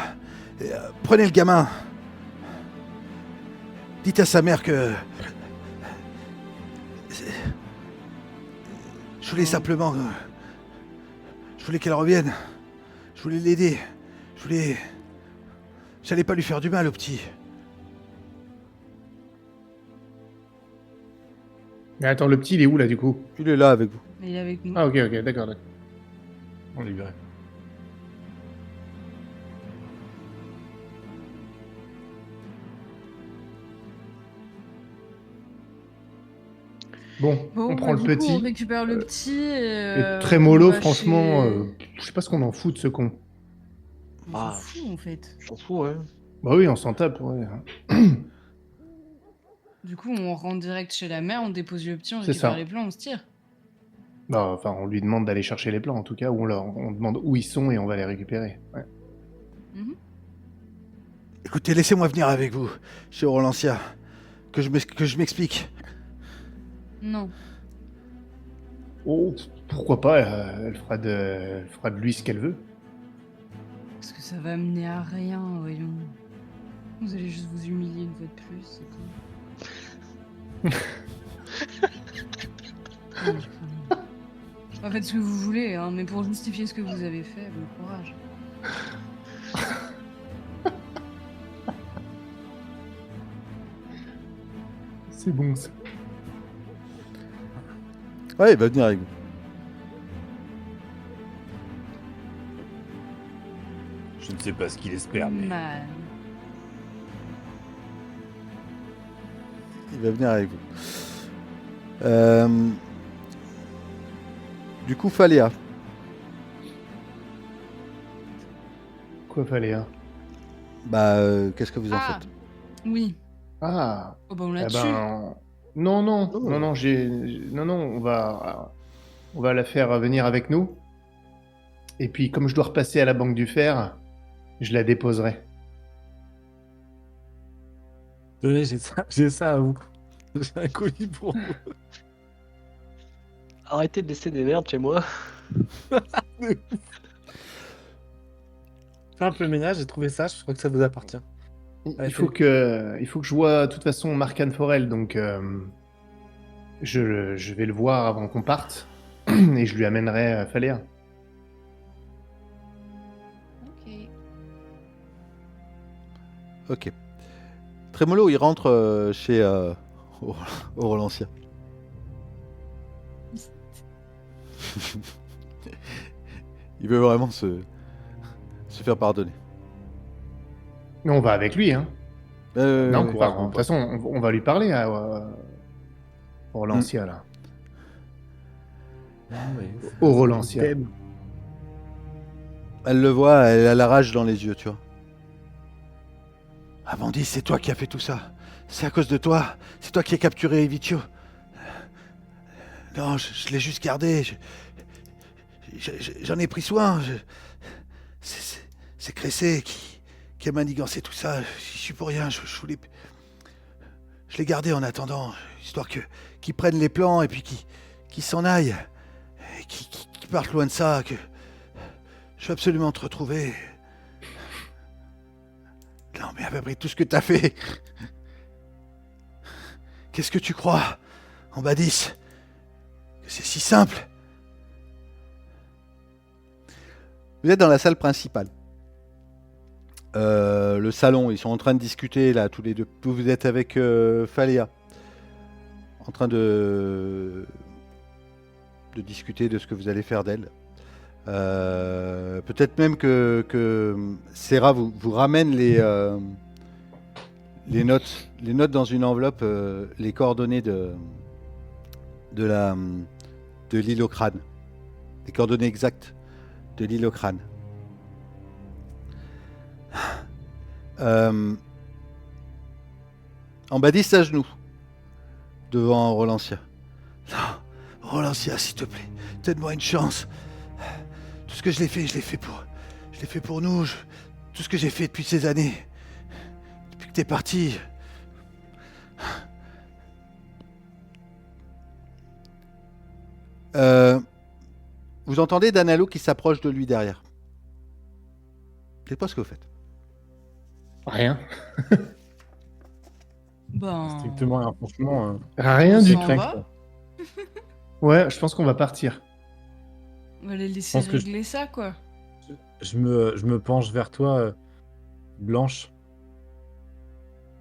[SPEAKER 5] Prenez le gamin. Dites à sa mère que... Je voulais simplement... Je voulais qu'elle revienne. Je voulais l'aider. J'allais pas lui faire du mal au petit.
[SPEAKER 7] Mais attends, le petit, il est où, là, du coup?
[SPEAKER 5] Il est là avec vous.
[SPEAKER 4] Il est avec nous.
[SPEAKER 7] Ah, ok, d'accord.
[SPEAKER 6] On libéré.
[SPEAKER 7] Bon,
[SPEAKER 4] Bon,
[SPEAKER 7] on prend le
[SPEAKER 4] du coup, on
[SPEAKER 7] petit.
[SPEAKER 4] récupère le petit
[SPEAKER 7] Et
[SPEAKER 4] et
[SPEAKER 7] Trémolo,
[SPEAKER 4] on va
[SPEAKER 7] franchement,
[SPEAKER 4] chez-
[SPEAKER 7] je sais pas ce qu'on en fout de ce con.
[SPEAKER 4] On s'en
[SPEAKER 2] Ah.
[SPEAKER 4] fout, en fait.
[SPEAKER 2] Je t'en fous, ouais.
[SPEAKER 7] Bah oui, on s'en tape, ouais.
[SPEAKER 4] Du coup, on rentre direct chez la mère, on dépose le petit, on
[SPEAKER 7] C'est
[SPEAKER 4] récupère
[SPEAKER 7] ça.
[SPEAKER 4] les plans, on se tire.
[SPEAKER 7] Bah, enfin, on lui demande d'aller chercher les plans, en tout cas, ou on demande où ils sont et on va les récupérer. Ouais.
[SPEAKER 4] Mhm.
[SPEAKER 5] Écoutez, laissez-moi venir avec vous, chez Orlancia. Que je m'explique.
[SPEAKER 4] Non.
[SPEAKER 7] Oh, pourquoi pas, elle fera de lui ce qu'elle veut.
[SPEAKER 4] Parce que ça va mener à rien, voyons. Vous allez juste vous humilier une fois de plus, c'est tout. En faites ce que vous voulez, hein, mais pour justifier ce que vous avez fait, bon courage.
[SPEAKER 7] C'est bon, ça.
[SPEAKER 5] Ouais, il va venir avec vous.
[SPEAKER 6] Je ne sais pas ce qu'il espère, mais...
[SPEAKER 4] Mal.
[SPEAKER 5] Il va venir avec vous. Du coup, Faléa.
[SPEAKER 7] Quoi, Faléa?
[SPEAKER 5] Bah, qu'est-ce que vous en
[SPEAKER 4] Ah
[SPEAKER 5] faites?
[SPEAKER 4] oui.
[SPEAKER 7] Ah,
[SPEAKER 4] Oh bah on l'a
[SPEAKER 7] eh
[SPEAKER 4] tué.
[SPEAKER 7] ben... Non, on va la faire venir avec nous. Et puis, comme je dois repasser à la Banque du Fer, je la déposerai.
[SPEAKER 3] Tenez, j'ai ça à vous. J'ai un colis pour vous.
[SPEAKER 2] Arrêtez de laisser des merdes chez moi.
[SPEAKER 3] Fais un peu le ménage, j'ai trouvé ça, je crois que ça vous appartient. Allez,
[SPEAKER 7] Il faut que je vois, de toute façon, Marcan Forel, donc je vais le voir avant qu'on parte, et je lui amènerai Faléa.
[SPEAKER 4] Ok.
[SPEAKER 5] Ok. Trémolo, il rentre chez Orlantia. Il veut vraiment se faire pardonner.
[SPEAKER 7] Mais on va avec lui, hein. Non,
[SPEAKER 5] Ouais,
[SPEAKER 7] enfin, de toute façon, on va lui parler à Orlantia, là. Orlantia.
[SPEAKER 5] Elle le voit, elle a la rage dans les yeux, tu vois. Amandis, c'est toi qui as fait tout ça. C'est à cause de toi. C'est toi qui as capturé Evitio. Non, je l'ai juste gardé. J'en ai pris soin. C'est Cressé qui a manigancé tout ça. J'y suis pour rien. Je l'ai gardé en attendant, histoire qu'il prenne les plans et puis qu'il s'en aille. Et qu'il parte loin de ça. Que je veux absolument te retrouver. Non, mais après tout ce que t'as fait. Qu'est-ce que tu crois, Ambadis? Que c'est si simple? Vous êtes dans la salle principale. Le salon, ils sont en train de discuter là, tous les deux. Vous êtes avec Faléa. En train de discuter de ce que vous allez faire d'elle. Peut-être même que Serra vous ramène les notes dans une enveloppe, les coordonnées de l'île au crâne, les coordonnées exactes de l'île au crâne. Ambadis à genoux devant Rolantia. Non, Rolantia, s'il te plaît, donne-moi une chance. Tout ce que je l'ai fait pour nous. Tout ce que j'ai fait depuis ces années, depuis que t'es parti. Vous entendez Danalo qui s'approche de lui derrière. C'est pas ce que vous faites.
[SPEAKER 7] Rien.
[SPEAKER 4] Ben.
[SPEAKER 3] Strictement rien, franchement.
[SPEAKER 7] Rien
[SPEAKER 4] On
[SPEAKER 7] du
[SPEAKER 4] s'en
[SPEAKER 7] tout.
[SPEAKER 4] va.
[SPEAKER 7] Ouais, je pense qu'on va partir.
[SPEAKER 4] On va les laisser
[SPEAKER 3] pense que
[SPEAKER 4] régler ça, quoi.
[SPEAKER 3] Je me penche vers toi, Blanche.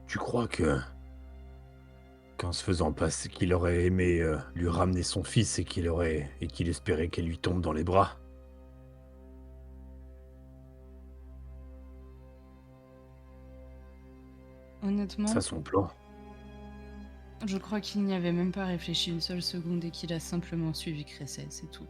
[SPEAKER 6] Tu crois qu'en se faisant passer qu'il aurait aimé lui ramener son fils et qu'il espérait qu'elle lui tombe dans les bras?
[SPEAKER 4] Honnêtement,
[SPEAKER 6] Ça son plan.
[SPEAKER 4] je crois qu'il n'y avait même pas réfléchi une seule seconde et qu'il a simplement suivi Cressel, c'est tout.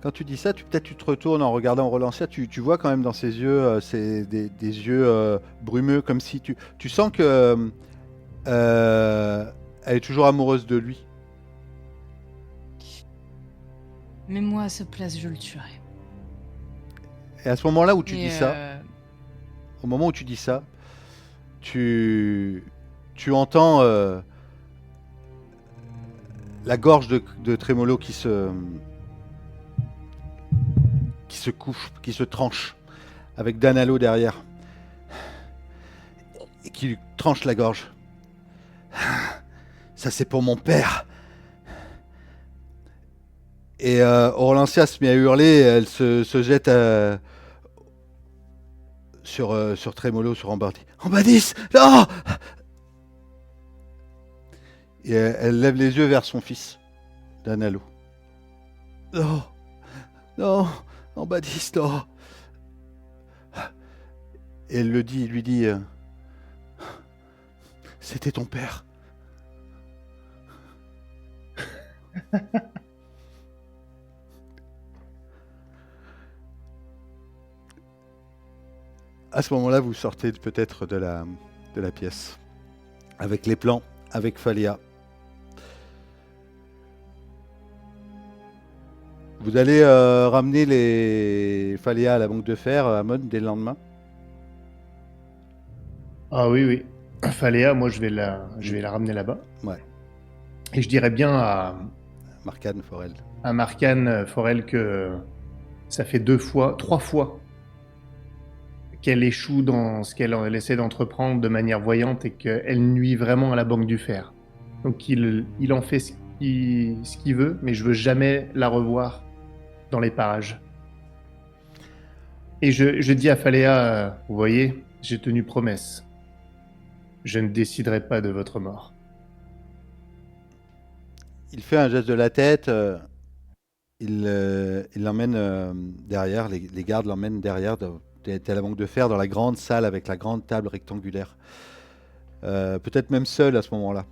[SPEAKER 5] Quand tu dis ça, peut-être tu te retournes en regardant Rolantia, tu vois quand même dans ses yeux, c'est des yeux brumeux, comme si tu sens que elle est toujours amoureuse de lui.
[SPEAKER 4] Mais moi, à sa place, je le tuerais.
[SPEAKER 5] Et à ce moment-là où tu
[SPEAKER 4] Et,
[SPEAKER 5] dis ça, au moment où tu dis ça, tu entends la gorge de Trémolo qui se couche, qui se tranche, avec Danalo derrière, et qui lui tranche la gorge. Ça c'est pour mon père. Et Orlantia se met à hurler, elle se jette sur Trémolo, sur Ambadis. Ambadis, non! Et elle lève les yeux vers son fils, Danalo. Non, non, Ambadis, non. Et elle lui dit, c'était ton père. À ce moment-là, vous sortez peut-être de la pièce, avec les plans, avec Faléa. Vous allez ramener les Faléa à la banque de fer, à Amon, dès le lendemain.
[SPEAKER 7] Ah oui, oui. Phaléa, moi, je vais la ramener là-bas.
[SPEAKER 5] Ouais.
[SPEAKER 7] Et je dirais bien
[SPEAKER 5] Marcane, Forel.
[SPEAKER 7] à Marcane Forel que ça fait 3 fois qu'elle échoue dans ce qu'elle essaie d'entreprendre de manière voyante et qu'elle nuit vraiment à la Banque du Fer. Donc il en fait ce qu'il veut, mais je veux jamais la revoir dans les parages. Et je dis à Phaléa, vous voyez, j'ai tenu promesse. Je ne déciderai pas de votre mort.
[SPEAKER 5] Il fait un geste de la tête. Il l'emmène derrière. Les gardes l'emmènent derrière. T'es à la Banque de Fer, dans la grande salle avec la grande table rectangulaire. Peut-être même seul à ce moment-là.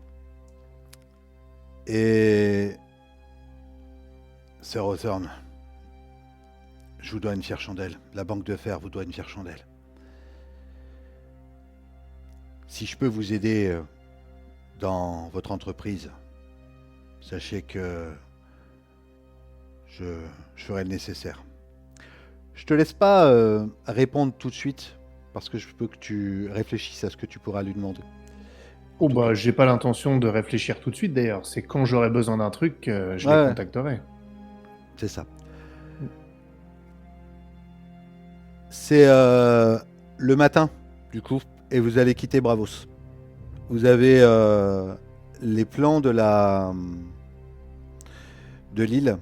[SPEAKER 5] Et... Sir Hawthorne, je vous dois une fière chandelle. La Banque de Fer vous doit une fière chandelle. Si je peux vous aider dans votre entreprise, sachez que je ferai le nécessaire. Je te laisse pas répondre tout de suite, parce que je veux que tu réfléchisses à ce que tu pourras lui demander.
[SPEAKER 7] Oh bah, j'ai pas l'intention de réfléchir tout de suite d'ailleurs. C'est quand j'aurai besoin d'un truc que je les contacterai.
[SPEAKER 5] C'est ça. C'est le matin, du coup, et vous allez quitter Bravos. Vous avez les plans de l'île.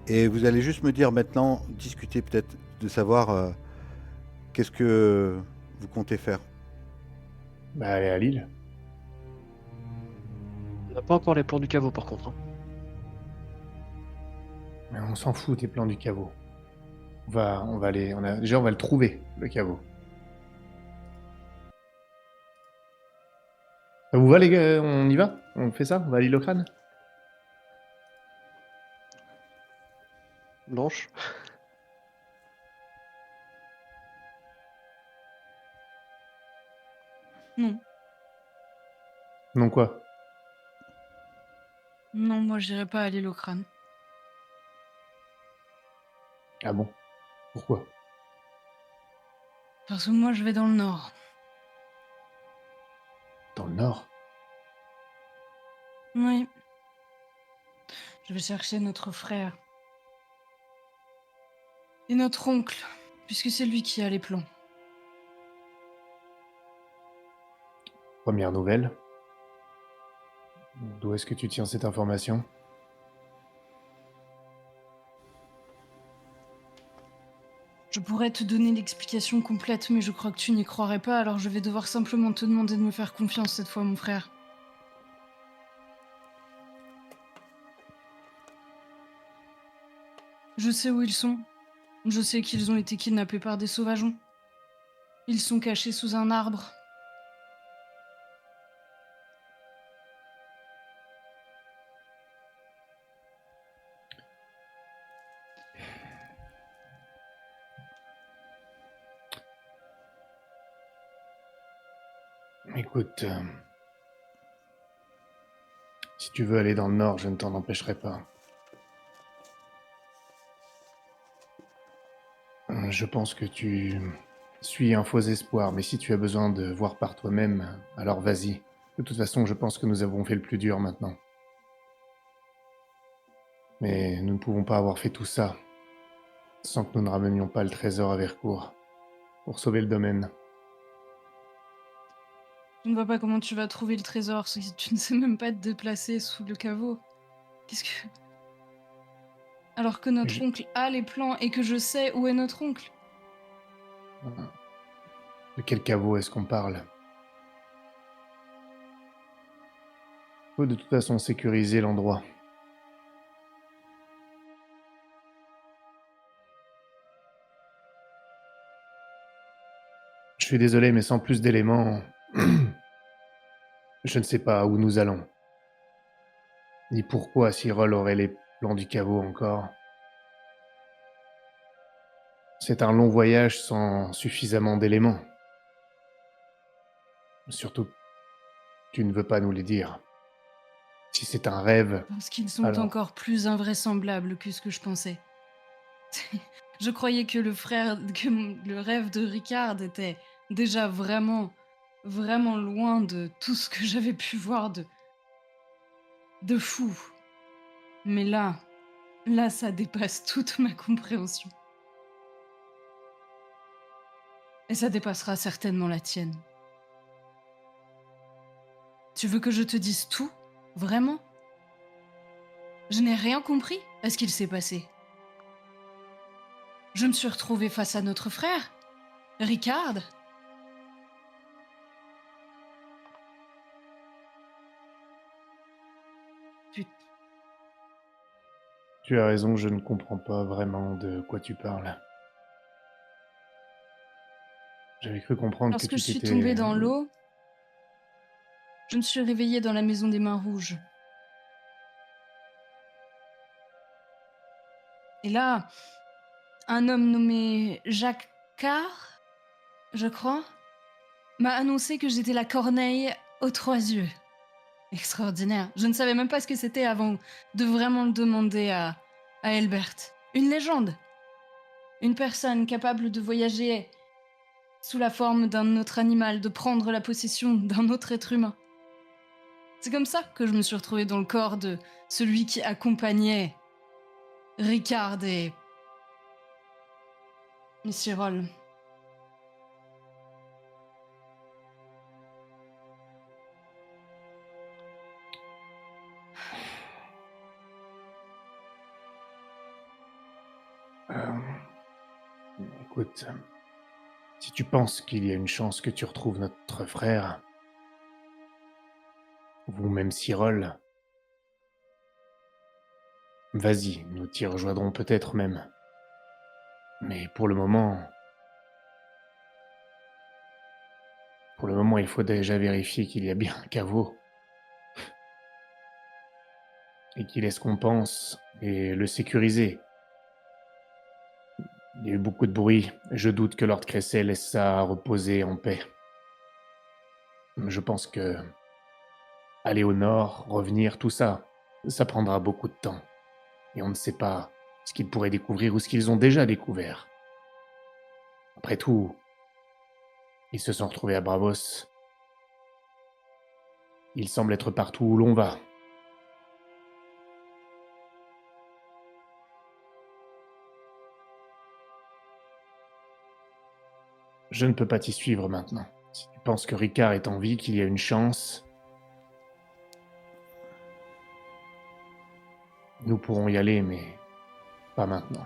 [SPEAKER 5] Et vous allez juste me dire maintenant, discuter peut-être, de savoir qu'est-ce que vous comptez faire.
[SPEAKER 7] Bah, aller à Lille.
[SPEAKER 2] On n'a pas encore les plans du caveau par contre. Hein.
[SPEAKER 7] Mais on s'en fout des plans du caveau. On va aller. Déjà, on va le trouver, le caveau. Ça vous va, les gars? On y va? On fait ça? On va à l'île au crâne?
[SPEAKER 2] Blanche.
[SPEAKER 4] Non.
[SPEAKER 7] Non, quoi?
[SPEAKER 4] Non, moi j'irai pas à l'île au crâne.
[SPEAKER 7] Ah bon? Pourquoi?
[SPEAKER 4] Parce que moi je vais dans le nord.
[SPEAKER 7] Dans le nord?
[SPEAKER 4] Oui. Je vais chercher notre frère. Et notre oncle, puisque c'est lui qui a les plans.
[SPEAKER 7] Première nouvelle. D'où est-ce que tu tiens cette information?
[SPEAKER 4] Je pourrais te donner l'explication complète, mais je crois que tu n'y croirais pas, alors je vais devoir simplement te demander de me faire confiance cette fois, mon frère. Je sais où ils sont. Je sais qu'ils ont été kidnappés par des sauvageons. Ils sont cachés sous un arbre.
[SPEAKER 7] Écoute, si tu veux aller dans le nord, je ne t'en empêcherai pas. Je pense que tu suis un faux espoir, mais si tu as besoin de voir par toi-même, alors vas-y. De toute façon, je pense que nous avons fait le plus dur maintenant. Mais nous ne pouvons pas avoir fait tout ça sans que nous ne ramenions pas le trésor à Vercourt pour sauver le domaine.
[SPEAKER 4] Je ne vois pas comment tu vas trouver le trésor si tu ne sais même pas te déplacer sous le caveau. Qu'est-ce que... Alors que notre oncle a les plans et que je sais où est notre oncle.
[SPEAKER 7] De quel caveau est-ce qu'on parle? Faut de toute façon sécuriser l'endroit. Je suis désolé, mais sans plus d'éléments, je ne sais pas où nous allons. Ni pourquoi Cyril aurait les plans du caveau encore. C'est un long voyage sans suffisamment d'éléments. Surtout, tu ne veux pas nous les dire. Si c'est un rêve,
[SPEAKER 4] Parce qu'ils sont
[SPEAKER 7] alors...
[SPEAKER 4] encore plus invraisemblables que ce que je pensais. Je croyais que le rêve de Ricard était déjà vraiment vraiment loin de tout ce que j'avais pu voir de fou. Mais là, ça dépasse toute ma compréhension. Et ça dépassera certainement la tienne. Tu veux que je te dise tout? Vraiment? Je n'ai rien compris à ce qu'il s'est passé. Je me suis retrouvée face à notre frère, Ricard. Tu...
[SPEAKER 7] Tu as raison, je ne comprends pas vraiment de quoi tu parles. J'avais cru comprendre que
[SPEAKER 4] Lorsque
[SPEAKER 7] tu
[SPEAKER 4] je suis
[SPEAKER 7] t'étais...
[SPEAKER 4] tombée dans l'eau, je me suis réveillée dans la maison des Mains Rouges. Et là, un homme nommé Jacques Carr, je crois, m'a annoncé que j'étais la corneille aux 3 yeux. Extraordinaire. Je ne savais même pas ce que c'était avant de vraiment le demander à Elbert. Une légende. Une personne capable de voyager sous la forme d'un autre animal, de prendre la possession d'un autre être humain. C'est comme ça que je me suis retrouvée dans le corps de celui qui accompagnait Ricard et Miss Roll.
[SPEAKER 7] Écoute, si tu penses qu'il y a une chance que tu retrouves notre frère, ou même Cyril, vas-y, nous t'y rejoindrons peut-être même. Mais pour le moment, il faut déjà vérifier qu'il y a bien un caveau. Et qu'il est ce qu'on pense, et le sécuriser. Il y a eu beaucoup de bruit, et je doute que Lord Cressay laisse ça reposer en paix. Je pense que aller au nord, revenir, tout ça, ça prendra beaucoup de temps. Et on ne sait pas ce qu'ils pourraient découvrir ou ce qu'ils ont déjà découvert. Après tout, ils se sont retrouvés à Bravos. Ils semblent être partout où l'on va. Je ne peux pas t'y suivre maintenant. Si tu penses que Ricard est en vie, qu'il y a une chance, nous pourrons y aller, mais pas maintenant.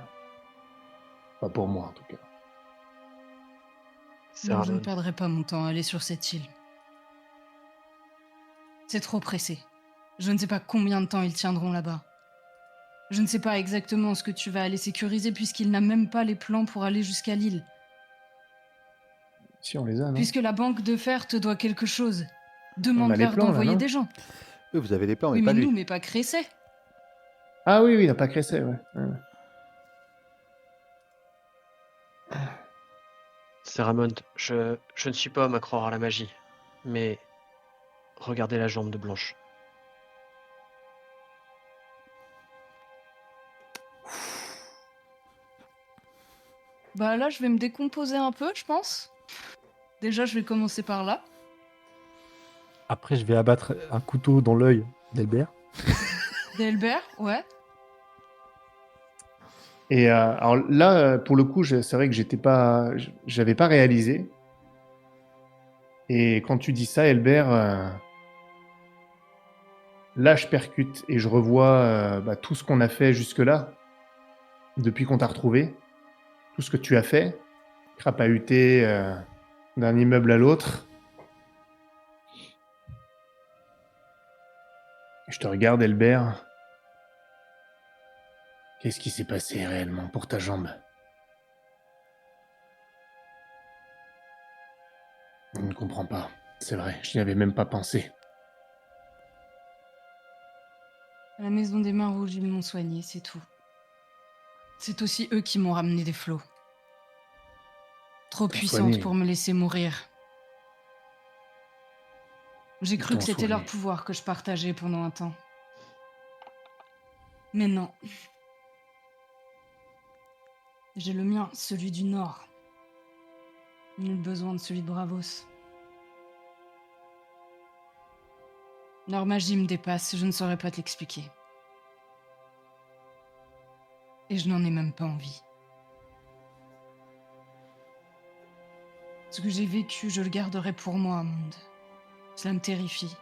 [SPEAKER 7] Pas pour moi, en tout cas.
[SPEAKER 4] Non, je ne
[SPEAKER 2] Saramon,
[SPEAKER 4] perdrai pas mon temps à aller sur cette île. C'est trop pressé. Je ne sais pas combien de temps ils tiendront là-bas. Je ne sais pas exactement ce que tu vas aller sécuriser puisqu'il n'a même pas les plans pour aller jusqu'à l'île.
[SPEAKER 7] Si on les a, non?
[SPEAKER 4] Puisque la banque de fer te doit quelque chose.
[SPEAKER 7] On a les
[SPEAKER 4] Demande-leur
[SPEAKER 7] plans, là,
[SPEAKER 4] d'envoyer
[SPEAKER 7] non?
[SPEAKER 4] des gens.
[SPEAKER 5] Oui, vous avez les plans, mais
[SPEAKER 4] Oui,
[SPEAKER 5] pas
[SPEAKER 4] mais
[SPEAKER 5] lui.
[SPEAKER 4] nous, mais pas Cressay.
[SPEAKER 7] Ah oui, il n'a pas Cressay, ouais.
[SPEAKER 2] Saramon, je ne suis pas homme à croire à la magie, mais regardez la jambe de Blanche.
[SPEAKER 4] Bah là, je vais me décomposer un peu, je pense. Déjà, je vais commencer par là.
[SPEAKER 3] Après, je vais abattre un couteau dans l'œil d'Elbert.
[SPEAKER 4] Delbert, ouais.
[SPEAKER 7] Et alors là, pour le coup, c'est vrai que j'avais pas réalisé. Et quand tu dis ça, Elbert, là, je percute et je revois tout ce qu'on a fait jusque-là, depuis qu'on t'a retrouvé, tout ce que tu as fait, crapahuté d'un immeuble à l'autre. Je te regarde, Elbert. Qu'est-ce qui s'est passé réellement pour ta jambe? Je ne comprends pas. C'est vrai, je n'y avais même pas pensé.
[SPEAKER 4] À la maison des Mains Rouges, ils m'ont soigné, c'est tout. C'est aussi eux qui m'ont ramené des flots. Trop
[SPEAKER 7] T'ont
[SPEAKER 4] puissantes
[SPEAKER 7] soigné.
[SPEAKER 4] pour me laisser mourir. J'ai
[SPEAKER 7] Ils
[SPEAKER 4] cru
[SPEAKER 7] t'ont
[SPEAKER 4] que c'était leur
[SPEAKER 7] soigné.
[SPEAKER 4] pouvoir que je partageais pendant un temps. Mais non. J'ai le mien, celui du Nord. Nul besoin de celui de Bravos. Leur magie me dépasse, je ne saurais pas te l'expliquer. Et je n'en ai même pas envie. Ce que j'ai vécu, je le garderai pour moi, monde. Cela me terrifie.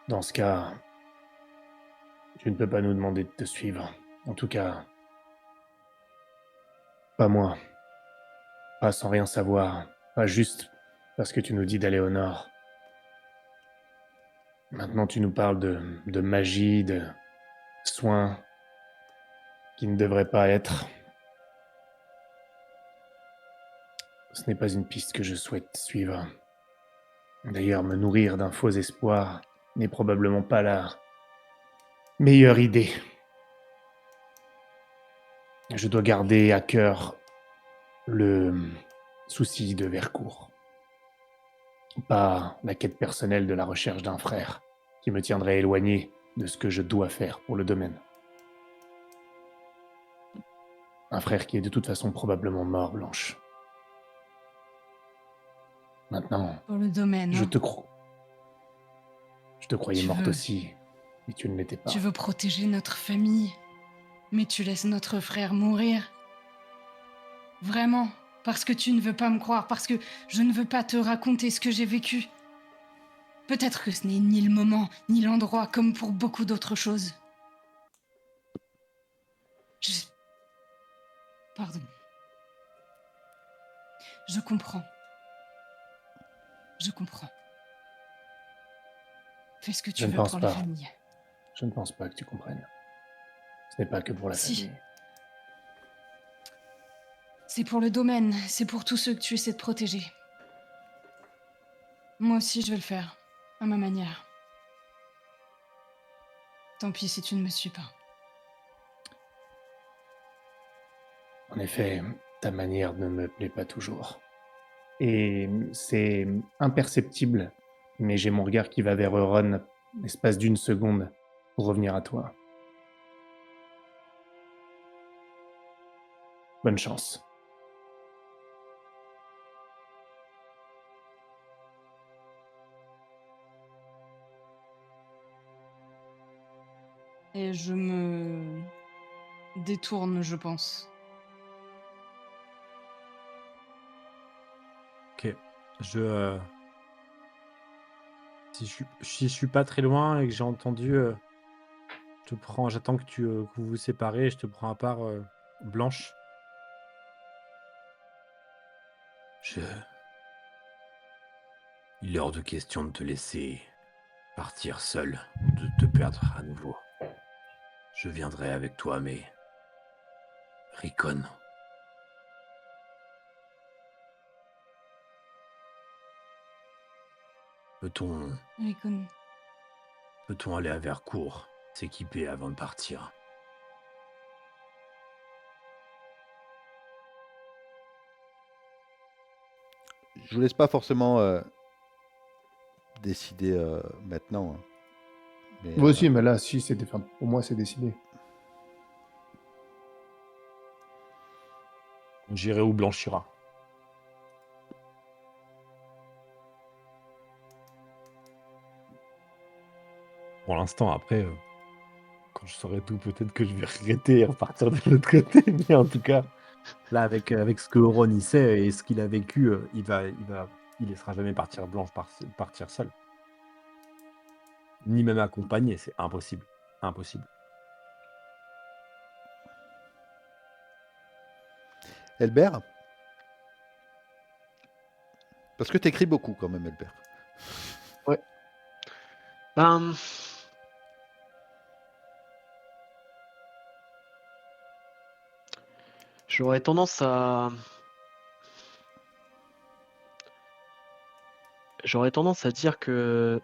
[SPEAKER 1] Dans ce cas, tu ne peux pas nous demander de te suivre. En tout cas, pas moi. Pas sans rien savoir. Pas juste parce que tu nous dis d'aller au nord. Maintenant, tu nous parles de magie, de soins qui ne devraient pas être. Ce n'est pas une piste que je souhaite suivre. D'ailleurs, me nourrir d'un faux espoir n'est probablement pas la meilleure idée. Je dois garder à cœur le souci de Vercourt. Pas la quête personnelle de la recherche d'un frère qui me tiendrait éloigné de ce que je dois faire pour le domaine. Un frère qui est de toute façon probablement mort, Blanche. Maintenant,
[SPEAKER 4] Pour le domaine,
[SPEAKER 1] je
[SPEAKER 4] hein.
[SPEAKER 1] te crois. Je te croyais
[SPEAKER 4] Tu
[SPEAKER 1] morte
[SPEAKER 4] veux-
[SPEAKER 1] aussi, mais tu ne l'étais pas.
[SPEAKER 4] Tu veux protéger notre famille, mais tu laisses notre frère mourir. Vraiment, parce que tu ne veux pas me croire, parce que je ne veux pas te raconter ce que j'ai vécu. Peut-être que ce n'est ni le moment, ni l'endroit, comme pour beaucoup d'autres choses. Pardon. Je comprends. Je comprends. Fais ce que tu
[SPEAKER 1] Je ne
[SPEAKER 4] veux
[SPEAKER 1] pense
[SPEAKER 4] pour
[SPEAKER 1] pas.
[SPEAKER 4] la famille.
[SPEAKER 1] Je ne pense pas que tu comprennes. Ce n'est pas que pour la
[SPEAKER 4] Si.
[SPEAKER 1] famille.
[SPEAKER 4] C'est pour le domaine, c'est pour tous ceux que tu essaies de protéger. Moi aussi, je vais le faire, à ma manière. Tant pis si tu ne me suis pas.
[SPEAKER 1] En effet, ta manière ne me plaît pas toujours. Et c'est imperceptible, mais j'ai mon regard qui va vers Euron, l'espace d'une seconde, pour revenir à toi. Bonne chance.
[SPEAKER 4] Et je me détourne, je pense.
[SPEAKER 3] Ok. Si je suis pas très loin et que j'ai entendu, j'attends que que vous vous séparez et je te prends à part, Blanche.
[SPEAKER 6] Il est hors de question de te laisser partir seul ou de te perdre à nouveau. Je viendrai avec toi, mais... Rickon, peut-on
[SPEAKER 4] Rickon,
[SPEAKER 6] peut-on aller à Vercourt, s'équiper avant de partir?
[SPEAKER 5] Je vous laisse pas forcément décider maintenant, hein. Mais,
[SPEAKER 1] Moi aussi, mais là, si, enfin, pour moi, c'est décidé.
[SPEAKER 3] J'irai où Blanche ira. Pour l'instant, après, quand je saurai tout, peut-être que je vais regretter et repartir de l'autre côté. Mais en tout cas, là, avec ce que Ron il sait et ce qu'il a vécu, il laissera jamais partir Blanche partir seule. Ni même accompagné, c'est impossible. Impossible.
[SPEAKER 5] Elbert? Parce que t'écris beaucoup quand même, Elbert.
[SPEAKER 2] Ben, j'aurais tendance à dire que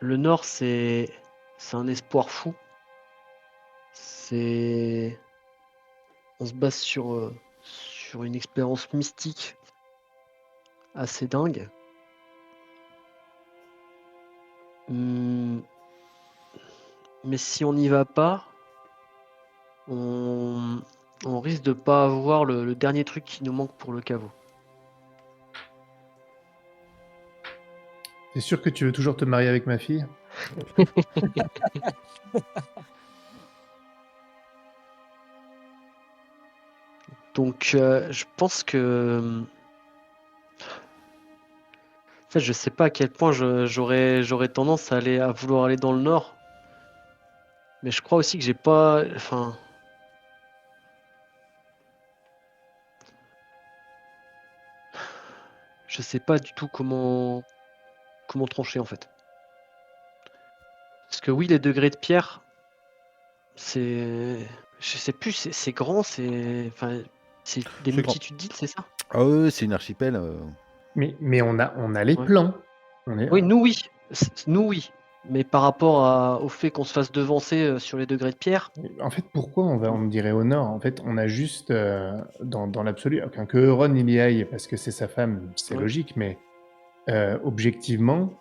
[SPEAKER 2] le Nord, c'est un espoir fou. On se base sur une expérience mystique assez dingue. Mais si on n'y va pas, on risque de pas avoir le dernier truc qui nous manque pour le caveau.
[SPEAKER 7] T'es sûr que tu veux toujours te marier avec ma fille?
[SPEAKER 2] Donc, je pense que. En fait, je sais pas à quel point j'aurais tendance à vouloir aller dans le nord. Mais je crois aussi que j'ai pas. Enfin. Je sais pas du tout comment trancher en fait. Parce que oui, les degrés de pierre, c'est. Je sais plus, c'est grand, c'est. Enfin, c'est des
[SPEAKER 5] C'est grand.
[SPEAKER 2] multitudes d'îles, c'est ça?
[SPEAKER 5] Ah oui, c'est une archipel.
[SPEAKER 7] Mais on a les
[SPEAKER 2] Ouais.
[SPEAKER 7] plans. On est...
[SPEAKER 2] Oui, nous oui. Nous oui. Mais par rapport au fait qu'on se fasse devancer sur les degrés de pierre,
[SPEAKER 7] En fait, pourquoi on me dirait au nord? En fait, on a juste, dans l'absolu, enfin, que Euron il y aille parce que c'est sa femme, c'est
[SPEAKER 2] Ouais.
[SPEAKER 7] logique, mais objectivement,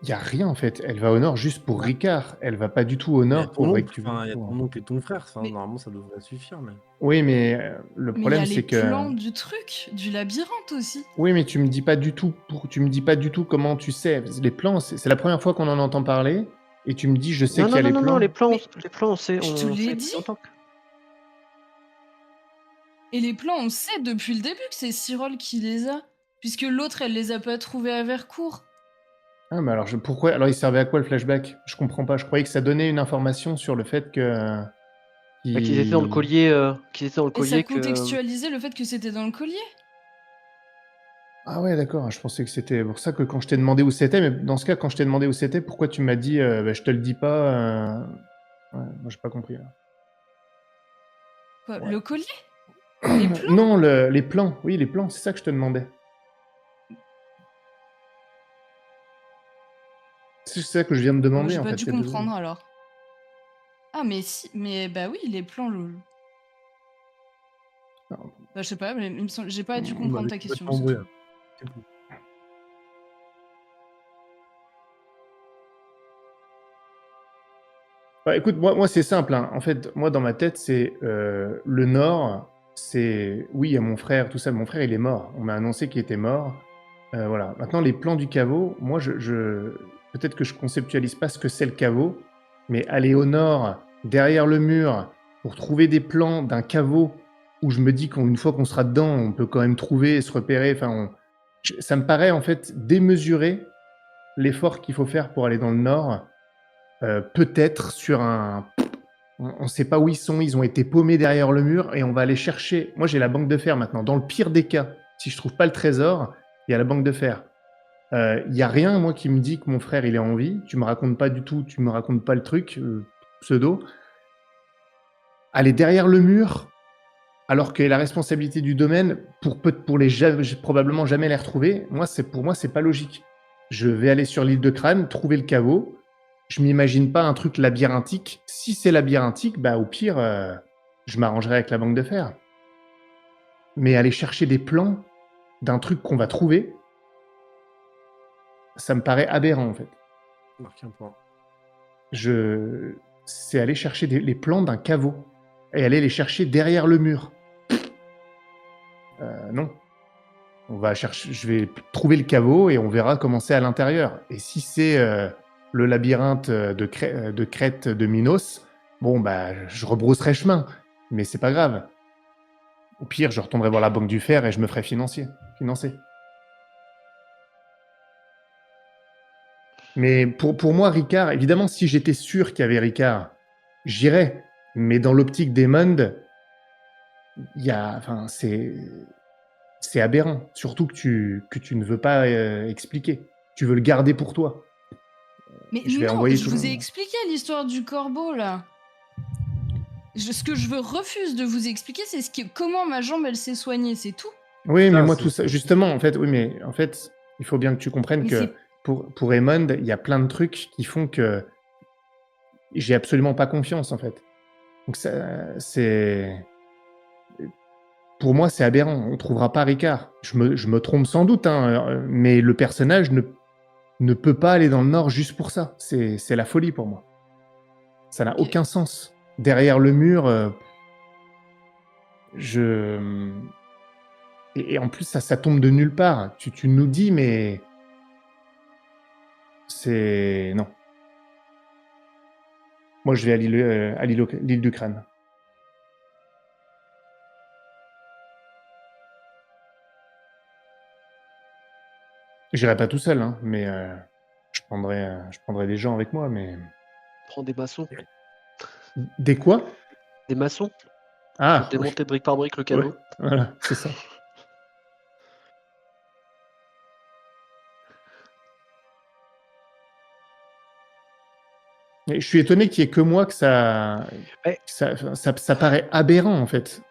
[SPEAKER 7] il n'y a rien en fait. Elle va au nord juste pour
[SPEAKER 3] Ouais.
[SPEAKER 7] Ricard. Elle va pas du tout au
[SPEAKER 3] Il y a
[SPEAKER 7] nord pour
[SPEAKER 3] ton oncle,
[SPEAKER 7] récupérer.
[SPEAKER 3] enfin, il y a ton oncle et ton frère. Enfin,
[SPEAKER 4] Mais-
[SPEAKER 3] normalement, ça devrait suffire. Mais...
[SPEAKER 7] Oui, mais le
[SPEAKER 4] Mais il y
[SPEAKER 7] problème
[SPEAKER 4] a
[SPEAKER 7] c'est
[SPEAKER 4] les
[SPEAKER 7] que.
[SPEAKER 4] plans du truc, du labyrinthe aussi.
[SPEAKER 7] Oui, mais tu me dis pas du tout tu me dis pas du tout comment tu sais. Les plans, c'est la première fois qu'on en entend parler, et tu me dis je sais
[SPEAKER 2] non,
[SPEAKER 7] qu'il y a
[SPEAKER 2] non, non,
[SPEAKER 7] les
[SPEAKER 2] non, non,
[SPEAKER 7] plans.
[SPEAKER 2] les plans,
[SPEAKER 4] Je te
[SPEAKER 2] on
[SPEAKER 4] l'ai
[SPEAKER 2] sait
[SPEAKER 4] dit.
[SPEAKER 2] depuis longtemps.
[SPEAKER 4] Et les plans, on sait depuis le début que c'est Cyril qui les a. Puisque l'autre, elle les a pas trouvés à Vercourt.
[SPEAKER 7] Ah, mais alors pourquoi? Alors il servait à quoi le flashback? Je comprends pas. Je croyais que ça donnait une information sur le fait que.
[SPEAKER 2] Bah, qu'ils étaient dans le collier,
[SPEAKER 4] Et ça contextualisait le fait que c'était dans le collier.
[SPEAKER 7] Ah ouais, d'accord. Je pensais que c'était pour ça que quand je t'ai demandé où c'était, mais dans ce cas, quand je t'ai demandé où c'était, pourquoi tu m'as dit bah, je te le dis pas Ouais, moi j'ai pas compris là.
[SPEAKER 4] Quoi,
[SPEAKER 7] Ouais.
[SPEAKER 4] le collier? Les plans?
[SPEAKER 7] Non, les plans. Oui, les plans, c'est ça que je te demandais. C'est ça que je viens de
[SPEAKER 4] Moi,
[SPEAKER 7] demander
[SPEAKER 4] j'ai
[SPEAKER 7] en
[SPEAKER 4] pas
[SPEAKER 7] fait.
[SPEAKER 4] dû
[SPEAKER 7] il y a 2 secondes.
[SPEAKER 4] comprendre alors. Ah, mais si, mais bah oui, les plans.
[SPEAKER 7] Non.
[SPEAKER 4] Bah, je sais pas, mais il me semble... j'ai pas dû
[SPEAKER 7] On
[SPEAKER 3] On
[SPEAKER 4] comprendre
[SPEAKER 3] m'avait
[SPEAKER 4] ta question.
[SPEAKER 3] complètement
[SPEAKER 4] c'est
[SPEAKER 3] embrouillé.
[SPEAKER 4] tout.
[SPEAKER 3] C'est tout.
[SPEAKER 7] Bah, écoute, moi c'est simple, hein. En fait, moi dans ma tête, c'est le Nord, c'est oui, il y a mon frère, tout ça. Mon frère, il est mort. On m'a annoncé qu'il était mort. Voilà. Maintenant, les plans du caveau, moi, peut-être que je conceptualise pas ce que c'est le caveau, mais aller au Nord, derrière le mur, pour trouver des plans d'un caveau où je me dis qu'une fois qu'on sera dedans, on peut quand même trouver et se repérer. Enfin, ça me paraît en fait démesuré l'effort qu'il faut faire pour aller dans le Nord. Peut-être sur un. On ne sait pas où ils ont été paumés derrière le mur et on va aller chercher. Moi, j'ai la banque de fer maintenant. Dans le pire des cas, si je trouve pas le trésor, il y a la banque de fer. Il y a rien, moi, qui me dit que mon frère, il est en vie. Tu me racontes pas du tout, tu me racontes pas le truc, pseudo. Aller derrière le mur, alors qu'il y a la responsabilité du domaine pour probablement jamais les retrouver, pour moi, c'est pas logique. Je vais aller sur l'île de Crâne, trouver le caveau. Je m'imagine pas un truc labyrinthique. Si c'est labyrinthique, bah au pire, je m'arrangerai avec la banque de fer. Mais aller chercher des plans d'un truc qu'on va trouver, ça me paraît aberrant en fait.
[SPEAKER 3] Marque un point.
[SPEAKER 7] C'est aller chercher les plans d'un caveau et aller les chercher derrière le mur. Non. Je vais trouver le caveau et on verra comment c'est à l'intérieur. Et si c'est le labyrinthe de Crète de Minos, bon, bah, je rebrousserai chemin. Mais c'est pas grave. Au pire, je retournerai voir la banque du fer et je me ferai financer. Mais pour moi, Ricard, évidemment, si j'étais sûr qu'il y avait Ricard, j'irais. Mais dans l'optique des mondes, c'est aberrant. Surtout que tu ne veux pas expliquer. Tu veux le garder pour toi.
[SPEAKER 4] Mais
[SPEAKER 7] Je vais
[SPEAKER 4] non,
[SPEAKER 7] envoyer
[SPEAKER 4] je
[SPEAKER 7] tout le
[SPEAKER 4] vous ai
[SPEAKER 7] monde.
[SPEAKER 4] expliqué l'histoire du corbeau là. Ce que je refuse de vous expliquer, c'est comment ma jambe elle s'est soignée, c'est tout.
[SPEAKER 7] Oui, mais
[SPEAKER 3] Ça,
[SPEAKER 7] moi,
[SPEAKER 3] c'est-
[SPEAKER 7] tout ça, justement, en fait, oui, mais en fait, il faut bien que tu comprennes
[SPEAKER 4] Mais
[SPEAKER 7] que
[SPEAKER 4] c'est-
[SPEAKER 7] pour Raymond, il y a plein de trucs qui font que j'ai absolument pas confiance, en fait. Donc, c'est. Pour moi, c'est aberrant. On trouvera pas Ricard. Je me trompe sans doute, hein, mais le personnage ne peut pas aller dans le Nord juste pour ça. C'est la folie pour moi. Ça n'a
[SPEAKER 4] Ok.
[SPEAKER 7] aucun sens. Derrière le mur, je. Et en plus, ça tombe de nulle part. Tu nous dis, mais C'est... Non. Moi, je vais à l'île du Crâne. J'irai pas tout seul, hein, mais je prendrai des gens avec moi, mais...
[SPEAKER 2] Prends des maçons.
[SPEAKER 7] Des quoi?
[SPEAKER 2] Des maçons
[SPEAKER 7] Ah,
[SPEAKER 2] pour démonter brique par brique le
[SPEAKER 7] ouais,
[SPEAKER 2] canot.
[SPEAKER 7] voilà, c'est ça. Et je suis étonné qu'il y ait que moi que
[SPEAKER 2] Ouais.
[SPEAKER 7] ça paraît aberrant, en fait.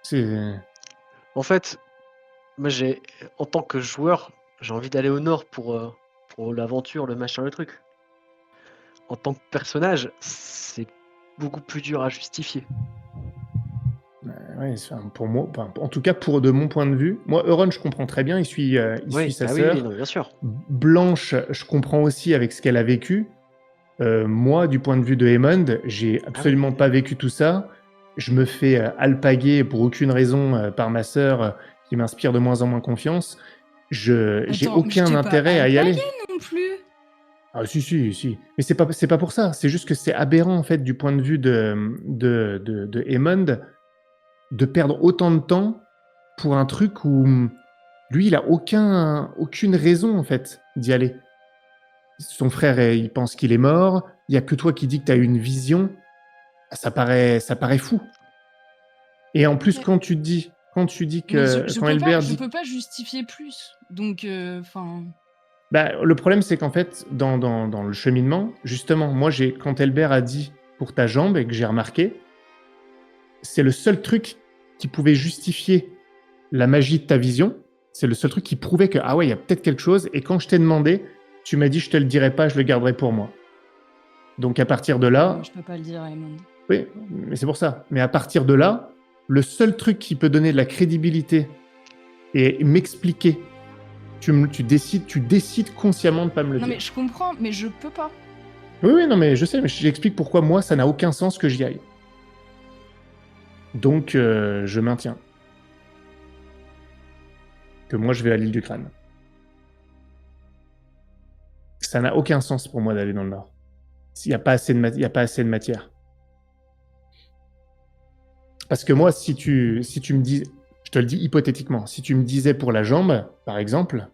[SPEAKER 2] En fait, moi, en tant que joueur, j'ai envie d'aller au nord pour l'aventure, le machin, le truc. En tant que personnage, c'est beaucoup plus dur à justifier.
[SPEAKER 7] Ouais, pour moi, en tout cas, de mon point de vue, moi, Euron, je comprends très bien, il suit sa
[SPEAKER 2] ah
[SPEAKER 7] sœur.
[SPEAKER 2] oui, non, bien sûr.
[SPEAKER 7] Blanche, je comprends aussi avec ce qu'elle a vécu. Moi, du point de vue de Aemond, j'ai absolument pas vécu tout ça. Je me fais alpaguer pour aucune raison par ma sœur qui m'inspire de moins en moins confiance. J'ai
[SPEAKER 4] Attends,
[SPEAKER 7] aucun
[SPEAKER 4] je t'ai
[SPEAKER 7] intérêt
[SPEAKER 4] pas
[SPEAKER 7] à y aller.
[SPEAKER 4] alpagué non plus.
[SPEAKER 7] Ah si. Mais c'est pas pour ça. C'est juste que c'est aberrant en fait du point de vue de Aemond de perdre autant de temps pour un truc où lui il a aucune raison en fait d'y aller. Son frère, il pense qu'il est mort. Il y a que toi qui dis que tu as eu une vision. Ça paraît fou. Et en plus,
[SPEAKER 4] Mais-
[SPEAKER 7] quand tu dis
[SPEAKER 4] Mais
[SPEAKER 7] que quand Elbert
[SPEAKER 4] je
[SPEAKER 7] dit,
[SPEAKER 4] peux pas justifier plus. Donc, enfin.
[SPEAKER 7] bah, le problème c'est qu'en fait, dans le cheminement, justement, moi quand Elbert a dit pour ta jambe et que j'ai remarqué, c'est le seul truc qui pouvait justifier la magie de ta vision. C'est le seul truc qui prouvait que ah ouais, il y a peut-être quelque chose. Et quand je t'ai demandé, tu m'as dit je te le dirai pas, je le garderai pour moi. Donc à partir de là,
[SPEAKER 4] Je peux pas le dire, Raymond.
[SPEAKER 7] oui, mais c'est pour ça. Mais à partir de là, le seul truc qui peut donner de la crédibilité et m'expliquer, tu décides consciemment de pas me le
[SPEAKER 4] Non,
[SPEAKER 7] dire.
[SPEAKER 4] mais je comprends, mais je peux pas.
[SPEAKER 7] Oui, non, mais je sais, mais j'explique pourquoi moi, ça n'a aucun sens que j'y aille. Donc, je maintiens que moi, je vais à l'île du Crâne. Ça n'a aucun sens pour moi d'aller dans le Nord. Il n'y a pas assez de matière. Parce que moi, si tu me dis, je te le dis hypothétiquement, si tu me disais pour la jambe, par exemple,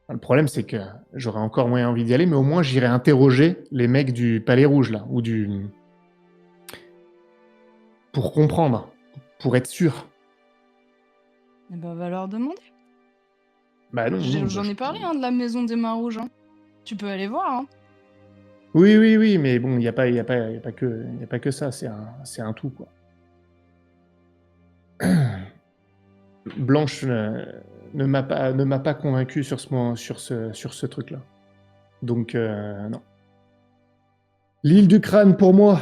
[SPEAKER 7] le problème c'est que j'aurais encore moins envie d'y aller, mais au moins j'irais interroger les mecs du Palais Rouge là, pour comprendre, pour être sûr.
[SPEAKER 4] Eh ben, va leur demander.
[SPEAKER 7] Bah non.
[SPEAKER 4] J'en ai parlé de la maison des Mains Rouges. Hein. Tu peux aller voir. Hein.
[SPEAKER 7] Oui, mais bon, il n'y a pas que ça, c'est un tout quoi. Blanche ne m'a pas convaincu sur ce truc-là. Donc non. L'île du Crâne pour moi.